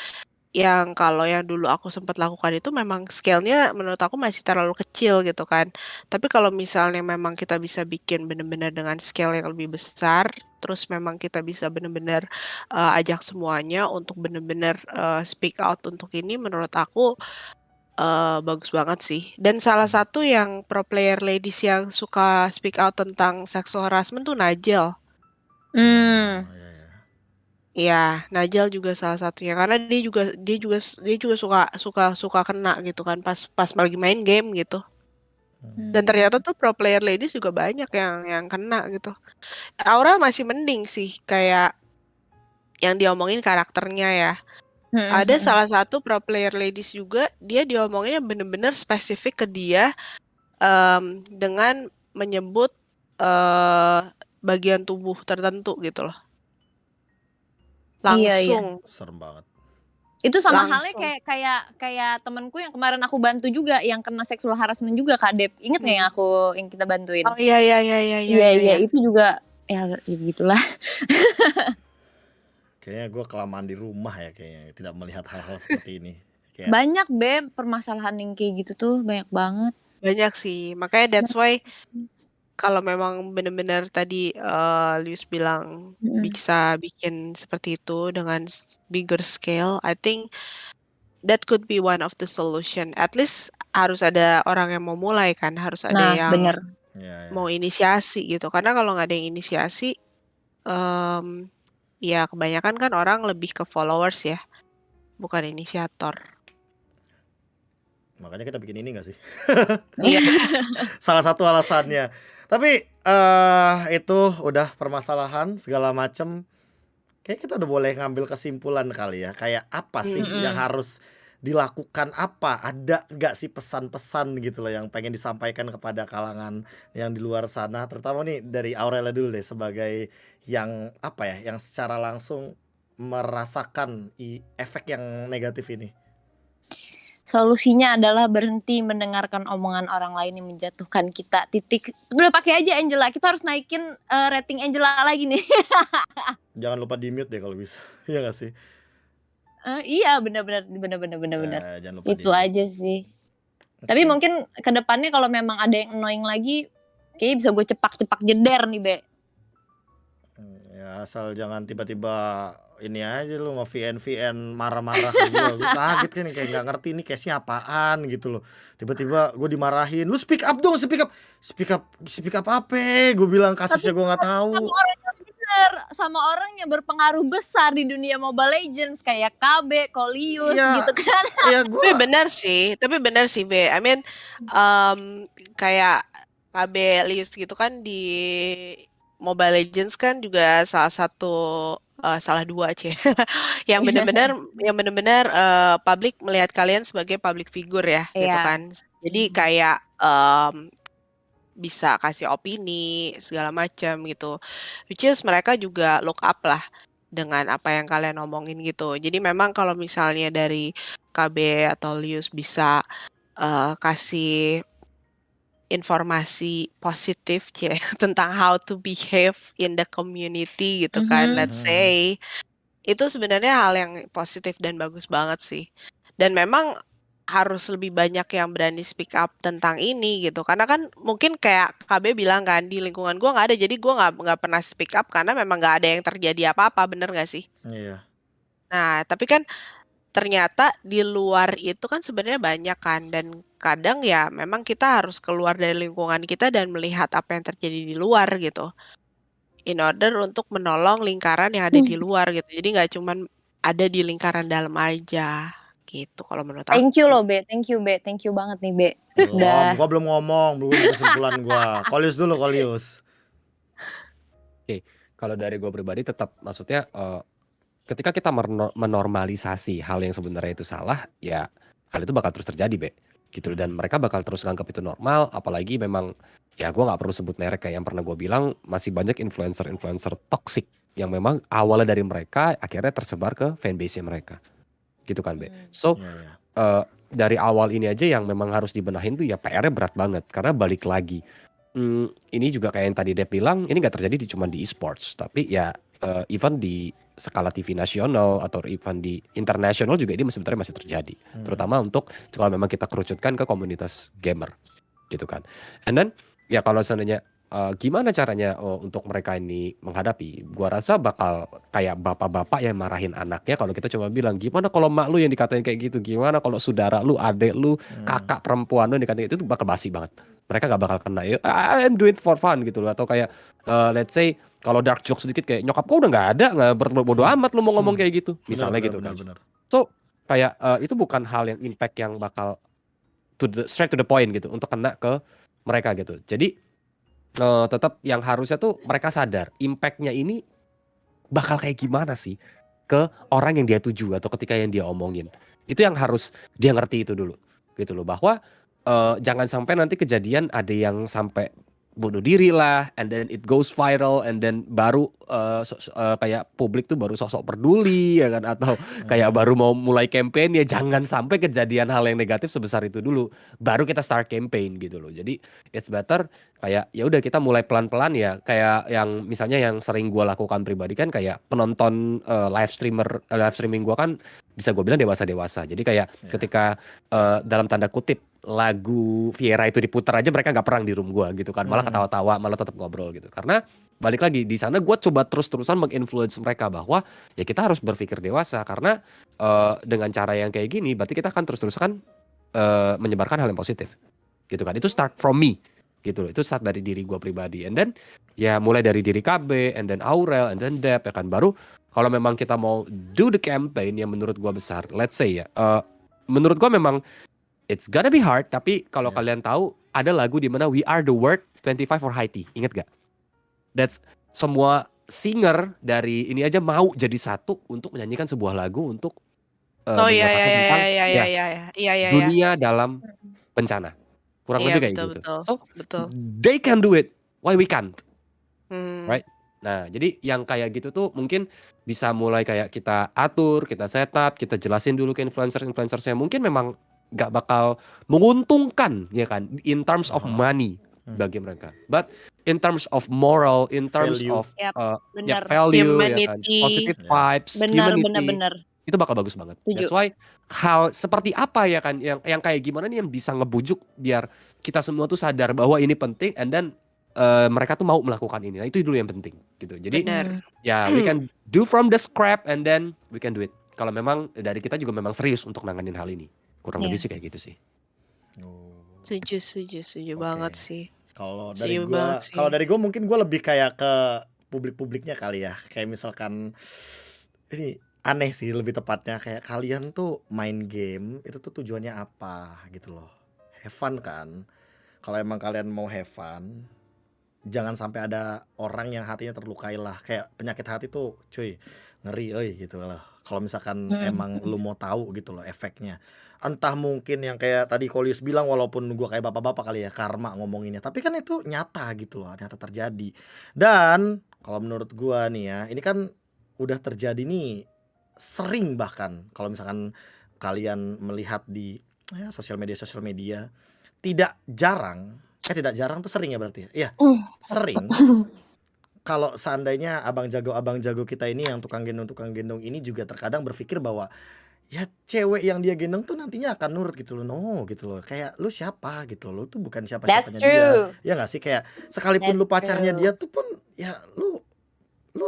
yang kalau yang dulu aku sempat lakukan itu memang scale-nya menurut aku masih terlalu kecil gitu kan. Tapi kalau misalnya memang kita bisa bikin benar-benar dengan scale yang lebih besar, terus memang kita bisa benar-benar ajak semuanya untuk benar-benar speak out untuk ini, menurut aku bagus banget sih. Dan salah Hmm. satu yang pro player ladies yang suka speak out tentang sexual harassment tuh Najel. Hmm. Oh, iya, iya. Iya, Najel juga salah satunya karena dia juga suka kena gitu kan pas pas lagi main game gitu. Dan ternyata tuh pro player ladies juga banyak yang kena gitu. Aura masih mending sih, kayak yang diomongin karakternya ya. Hmm. Ada salah satu pro player ladies juga, dia diomonginnya bener-bener spesifik ke dia dengan menyebut bagian tubuh tertentu gitu loh. Iya, iya. Langsung, Serem banget. Itu sama halnya langsung. kayak temenku yang kemarin aku bantu juga yang kena sexual harassment juga, Kak Dep. Ingat nggak yang kita bantuin? Oh iya iya iya iya iya Iya, iya. iya, itu juga ya gitulah. Kayaknya gue kelamaan di rumah ya, kayaknya tidak melihat hal-hal seperti ini. Kayak Banyak Beb permasalahan yang kayak gitu tuh, banyak banget. Banyak sih. Makanya that's why kalau memang benar-benar tadi Lius bilang Mm-mm. bisa bikin seperti itu dengan bigger scale, I think that could be one of the solution. At least harus ada orang yang mau mulai kan, harus ada Nah, yang bener. ya, ya. mau inisiasi gitu. Karena kalau nggak ada yang inisiasi, ya kebanyakan kan orang lebih ke followers ya, bukan inisiator. Makanya kita bikin ini gak sih? Iya. Salah satu alasannya. Tapi itu udah permasalahan segala macem. Kayak kita udah boleh ngambil kesimpulan kali ya. Kayak apa sih Mm-mm. yang harus dilakukan, apa? Ada nggak sih pesan-pesan gitu loh yang pengen disampaikan kepada kalangan yang di luar sana, terutama nih dari Aurelia dulu deh, sebagai yang apa ya, yang secara langsung merasakan efek yang negatif ini. Solusinya adalah berhenti mendengarkan omongan orang lain yang menjatuhkan kita. Titik. Udah pakai aja Angela. Kita harus naikin rating Angela lagi nih. Jangan lupa di mute deh kalau bisa. Iya gak sih? Iya, benar. Jangan lupa Itu di-mute. aja sih. Tapi mungkin ke depannya kalau memang ada yang annoying lagi, kayaknya bisa gue cepak-cepak jeder nih, Be. Ya asal jangan tiba-tiba ini aja lu nge-VN marah-marah ke gue kaget kan, kayak nggak ngerti ini case-nya apaan gitu loh. Tiba-tiba gue dimarahin, lu speak up dong, speak up apa? Gue bilang kasusnya gue nggak tahu. Sama orang yang bener, sama orang yang berpengaruh besar di dunia Mobile Legends kayak KB, Kolius Iya, gitu kan. ya Tapi gue benar sih, Be. I mean, kayak KB Lius gitu kan di Mobile Legends kan juga salah satu salah dua yang benar-benar publik melihat kalian sebagai public figure ya gitu Iya. kan. Jadi kayak bisa kasih opini segala macam gitu. Which is mereka juga look up lah dengan apa yang kalian omongin gitu. Jadi memang kalau misalnya dari KB atau Lius bisa kasih informasi positif tentang how to behave in the community gitu kan, let's say, itu sebenarnya hal yang positif dan bagus banget sih. Dan memang harus lebih banyak yang berani speak up tentang ini gitu. Karena kan mungkin kayak KB bilang kan di lingkungan gua nggak ada, jadi gua nggak pernah speak up karena memang nggak ada yang terjadi apa-apa, bener nggak sih? Iya. Nah, tapi kan ternyata di luar itu kan sebenarnya banyak kan, dan kadang ya memang kita harus keluar dari lingkungan kita dan melihat apa yang terjadi di luar gitu. In order untuk menolong lingkaran yang ada di luar gitu. Jadi nggak cuman ada di lingkaran dalam aja gitu kalau menurut Thank you aku. loh, Be. Thank you banget nih, Be. Belum, Udah. gua belum ngomong, belum kesimpulan gua. Kolius dulu, Kolius. Oke, kalau dari gue pribadi tetap maksudnya ketika kita menormalisasi hal yang sebenarnya itu salah, ya hal itu bakal terus terjadi, Be. Gitu. Dan mereka bakal terus nganggap itu normal, apalagi memang ya gue nggak perlu sebut merek kayak yang pernah gue bilang, masih banyak influencer-influencer toxic yang memang awalnya dari mereka akhirnya tersebar ke fanbase-nya mereka. Gitu kan, Be. So, Iya, iya. dari awal ini aja yang memang harus dibenahin tuh ya PR-nya berat banget karena balik lagi. Ini juga kayak yang tadi Dep bilang, ini nggak terjadi cuma di e-sports, tapi ya even di skala TV nasional atau even di internasional juga ini sebenarnya masih terjadi. Terutama untuk kalau memang kita kerucutkan ke komunitas gamer, gitu kan. And then ya kalau seandainya gimana caranya untuk mereka ini menghadapi? Gua rasa bakal kayak bapak-bapak yang marahin anaknya kalau kita cuma bilang, gimana kalau mak lu yang dikatain kayak gitu, gimana kalau saudara lu, adek lu, kakak perempuan lu yang dikatain itu tuh bakal basi banget. Mereka gak bakal kena ya I'm doing it for fun gitu loh. Atau kayak let's say kalau dark joke sedikit kayak nyokap gua udah gak ada, gak bodo amat lu mau ngomong kayak gitu, Benar, misalnya benar, gitu benar, kan. benar. So kayak itu bukan hal yang impact yang bakal straight to the point gitu untuk kena ke mereka gitu. Jadi tetap yang harusnya tuh mereka sadar impact-nya ini bakal kayak gimana sih ke orang yang dia tuju atau ketika yang dia omongin. Itu yang harus dia ngerti itu dulu gitu loh, bahwa jangan sampai nanti kejadian ada yang sampai bunuh diri lah, and then it goes viral, and then baru kayak publik tuh baru sosok peduli ya kan, atau kayak baru mau mulai campaign. Ya jangan sampai kejadian hal yang negatif sebesar itu dulu baru kita start campaign gitu loh. Jadi it's better kayak ya udah kita mulai pelan-pelan ya, kayak yang misalnya yang sering gua lakukan pribadi kan kayak penonton live streaming gua kan bisa gue bilang dewasa-dewasa. Jadi kayak ketika dalam tanda kutip lagu Viera itu diputar aja mereka nggak perang di room gue gitu kan, malah ketawa-tawa, malah tetap ngobrol gitu. Karena balik lagi di sana gue coba terus-terusan menginfluence mereka bahwa ya kita harus berpikir dewasa, karena dengan cara yang kayak gini berarti kita akan terus-terusan menyebarkan hal yang positif gitu kan. Itu start from me gitu loh. Itu start dari diri gue pribadi, and then ya mulai dari diri KB, and then Aurel, and then Dep ya kan. Baru kalau memang kita mau do the campaign yang menurut gue besar, let's say ya, menurut gue memang it's gonna be hard, tapi kalau kalian tahu ada lagu di mana We Are the World 25 for Haiti, inget gak? That's semua singer dari ini aja mau jadi satu untuk menyanyikan sebuah lagu untuk Oh iya menyuarakan tentang iya. dunia dalam bencana. Kurang Iya, lebih kayak betul gitu. betul. So Betul. they can do it, why we can't? Hmm. Right? Nah, jadi yang kayak gitu tuh mungkin bisa mulai kayak kita atur, kita setup, kita jelasin dulu ke influencer-influencersnya. Mungkin memang gak bakal menguntungkan ya kan in terms of money bagi mereka, but in terms of moral, in terms Value. of Yap, bener. value ya kan, Humanity. positive vibes, Benar, humanity, benar. itu bakal bagus banget. Setuju. That's why hal seperti apa ya kan yang kayak gimana nih yang bisa ngebujuk biar kita semua tuh sadar bahwa ini penting, and then mereka tuh mau melakukan ini. Nah, itu dulu yang penting gitu. Jadi Benar. ya we can do from the scrap, and then we can do it. Kalau memang dari kita juga memang serius untuk nanganin hal ini. Kurang lebih sih kayak gitu sih. Setuju banget sih. Kalau Setuju dari banget sih. gue mungkin gue lebih kayak ke publiknya kali ya. Kayak misalkan ini aneh sih lebih tepatnya, kayak kalian tuh main game itu tuh tujuannya apa gitu loh. Have fun kan. Kalau emang kalian mau have fun, jangan sampai ada orang yang hatinya terlukai lah. Kayak penyakit hati tuh cuy, ngeri euy gitu loh. Kalau misalkan Hmm. emang lu mau tahu gitu loh efeknya. Entah mungkin yang kayak tadi Kolius bilang walaupun gua kayak bapak-bapak kali ya karma ngomonginnya, tapi kan itu nyata gitu loh, nyata terjadi. Dan kalau menurut gua nih ya, ini kan udah terjadi nih sering bahkan kalau misalkan kalian melihat di ya sosial media tidak jarang tuh sering ya berarti ya? Iya, sering kalau seandainya abang jago kita ini yang tukang gendong ini juga terkadang berpikir bahwa ya cewek yang dia gendong tuh nantinya akan nurut gitu loh. No gitu loh. Kayak lu siapa gitu loh. Lu tuh bukan That's siapa-siapanya dia. true. Ya nggak sih kayak sekalipun That's lu pacarnya dia true. tuh pun ya lu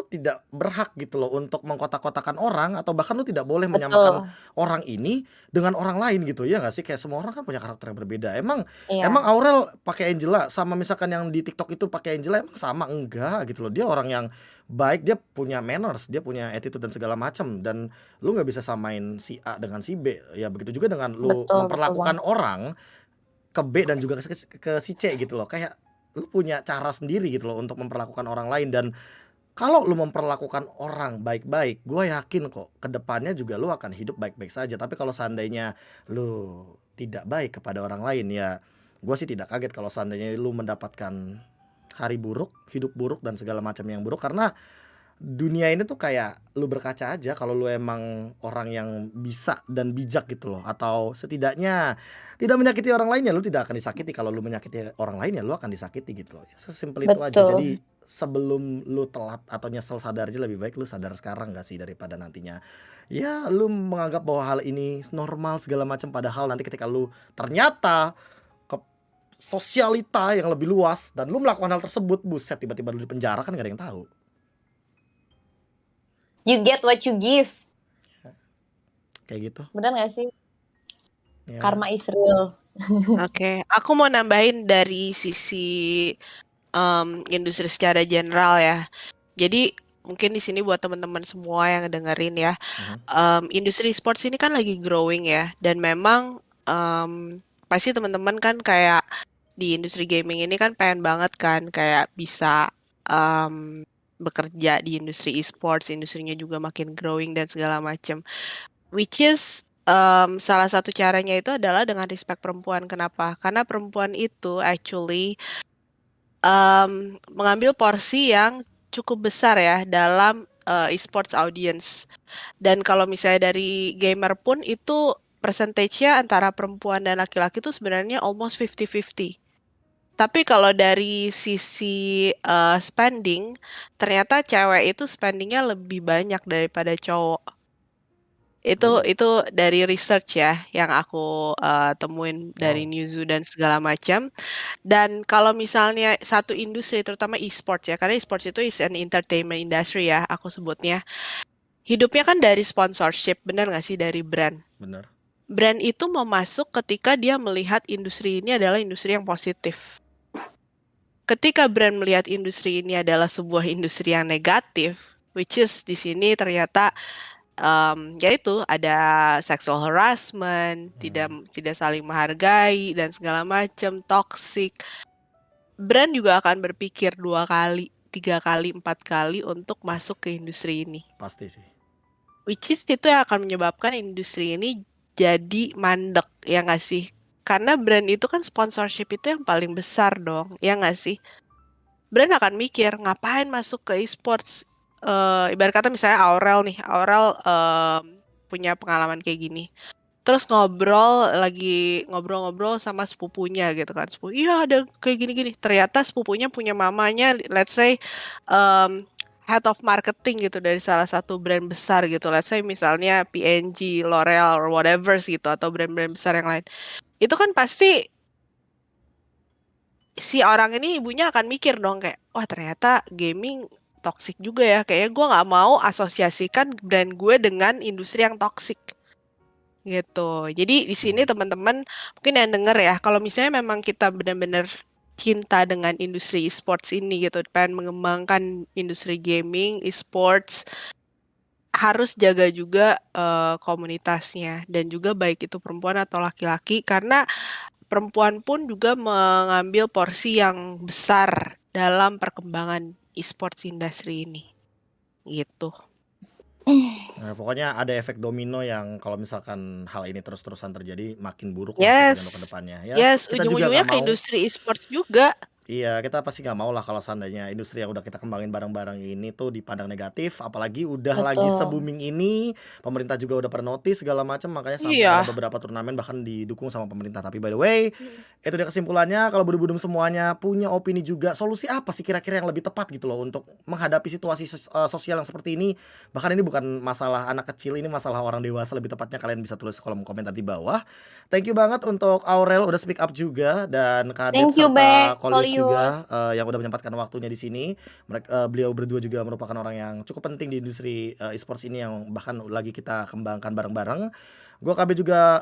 tidak berhak gitu loh untuk mengkotak-kotakan orang atau bahkan lu tidak boleh menyamakan Betul. orang ini dengan orang lain gitu ya nggak sih kayak semua orang kan punya karakter yang berbeda emang Iya. Aurel pakai Angela sama misalkan yang di TikTok itu pakai Angela emang sama enggak gitu loh dia orang yang baik dia punya manners dia punya attitude dan segala macam dan lu nggak bisa samain si A dengan si B ya begitu juga dengan lu Betul memperlakukan banget. orang ke B dan juga ke si C gitu loh kayak lu punya cara sendiri gitu loh untuk memperlakukan orang lain dan kalau lu memperlakukan orang baik-baik, gue yakin kok kedepannya juga lu akan hidup baik-baik saja. Tapi kalau seandainya lu tidak baik kepada orang lain ya, gue sih tidak kaget kalau seandainya lu mendapatkan hari buruk, hidup buruk dan segala macam yang buruk karena dunia ini tuh kayak lu berkaca aja kalau lu emang orang yang bisa dan bijak gitu loh atau setidaknya tidak menyakiti orang lain ya lu tidak akan disakiti kalau lu menyakiti orang lain ya lu akan disakiti gitu loh. Ya, sesimpel itu aja. Betul. Jadi sebelum lu telat atau nyesel sadar aja lebih baik lu sadar sekarang gak sih daripada nantinya ya lu menganggap bahwa hal ini normal segala macam padahal nanti ketika lu ternyata ke sosialita yang lebih luas dan lu melakukan hal tersebut buset tiba-tiba lu di penjara kan gak ada yang tahu. You get what you give. Kayak gitu. Benar gak sih? Ya. Karma is real. Oke, aku mau nambahin dari sisi industri secara general ya. Jadi mungkin di sini buat teman-teman semua yang dengerin ya, industri sports ini kan lagi growing ya, dan memang pasti teman-teman kan kayak di industri gaming ini kan pengen banget kan kayak bisa bekerja di industri e-sports, industrinya juga makin growing dan segala macam. Which is salah satu caranya itu adalah dengan respect perempuan. Kenapa? Karena perempuan itu actually mengambil porsi yang cukup besar ya dalam e-sports audience. Dan kalau misalnya dari gamer pun itu persentasenya antara perempuan dan laki-laki itu sebenarnya almost 50-50. Tapi kalau dari sisi spending, ternyata cewek itu spendingnya lebih banyak daripada cowok. Itu dari research ya yang aku temuin dari Newzoo dan segala macam. Dan kalau misalnya satu industri terutama e-sports ya, karena e-sports itu is an entertainment industry ya, aku sebutnya. Hidupnya kan dari sponsorship, benar nggak sih dari brand? Benar. Brand itu mau masuk ketika dia melihat industri ini adalah industri yang positif. Ketika brand melihat industri ini adalah sebuah industri yang negatif, which is di sini ternyata yaitu ada sexual harassment, tidak saling menghargai dan segala macam, toxic. Brand juga akan berpikir 2 kali, 3 kali, 4 kali untuk masuk ke industri ini. Pasti sih. Which is itu yang akan menyebabkan industri ini jadi mandek, ya nggak sih? Karena brand itu kan sponsorship itu yang paling besar dong, ya nggak sih? Brand akan mikir ngapain masuk ke e-sports. Ibarat kata misalnya Aurel punya pengalaman kayak gini. Terus ngobrol-ngobrol sama sepupunya gitu kan. Iya ada kayak gini-gini. Ternyata sepupunya punya mamanya, let's say head of marketing gitu dari salah satu brand besar gitu. Let's say misalnya P&G, L'Oreal, or whatever gitu, atau brand-brand besar yang lain. Itu kan pasti si orang ini ibunya akan mikir dong kayak, wah ternyata gaming toxic juga ya. Kayaknya gue gak mau asosiasikan brand gue dengan industri yang toxic. Gitu. Jadi di sini teman-teman mungkin yang denger ya, kalau misalnya memang kita benar-benar cinta dengan industri e-sports ini gitu, pengen mengembangkan industri gaming, e-sports, harus jaga juga komunitasnya dan juga baik itu perempuan atau laki-laki karena perempuan pun juga mengambil porsi yang besar dalam perkembangan e-sports industri ini. Gitu. Nah, pokoknya ada efek domino yang kalau misalkan hal ini terus-terusan terjadi makin buruk lah pokoknya untuk Yes. kedepannya. Ya Yes, kita juga ujung-ujungnya nggak ke mau. industri e-sports juga. Iya, kita pasti nggak mau lah kalau seandainya industri yang udah kita kembangin bareng-bareng ini tuh dipandang negatif, apalagi udah lagi Betul. se-booming ini, pemerintah juga udah pernah notice segala macam, makanya sampai Iya. ada beberapa turnamen bahkan didukung sama pemerintah. Tapi by the way, itu dia kesimpulannya. Kalau budum-budum semuanya punya opini juga, solusi apa sih kira-kira yang lebih tepat gitu loh untuk menghadapi situasi sosial yang seperti ini? Bahkan ini bukan masalah anak kecil, ini masalah orang dewasa. Lebih tepatnya kalian bisa tulis kolom komentar di bawah. Thank you banget untuk Aurel udah speak up juga, dan Kadet Thank you, serta Be, Kolius juga Kolius. yang udah menyempatkan waktunya di sini. Beliau berdua juga merupakan orang yang cukup penting di industri e-sports ini yang bahkan lagi kita kembangkan bareng-bareng. Gue KB juga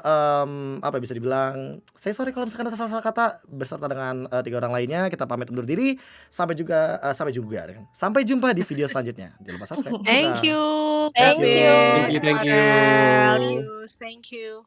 apa ya, bisa dibilang saya sorry kalau misalkan ada salah-salah kata, beserta dengan 3 orang lainnya kita pamit undur diri. Sampai jumpa di video selanjutnya. Jangan lupa subscribe. Thank Dadah. you, Thank Gabe, you. Thank you. Aurel, Lius. Thank you.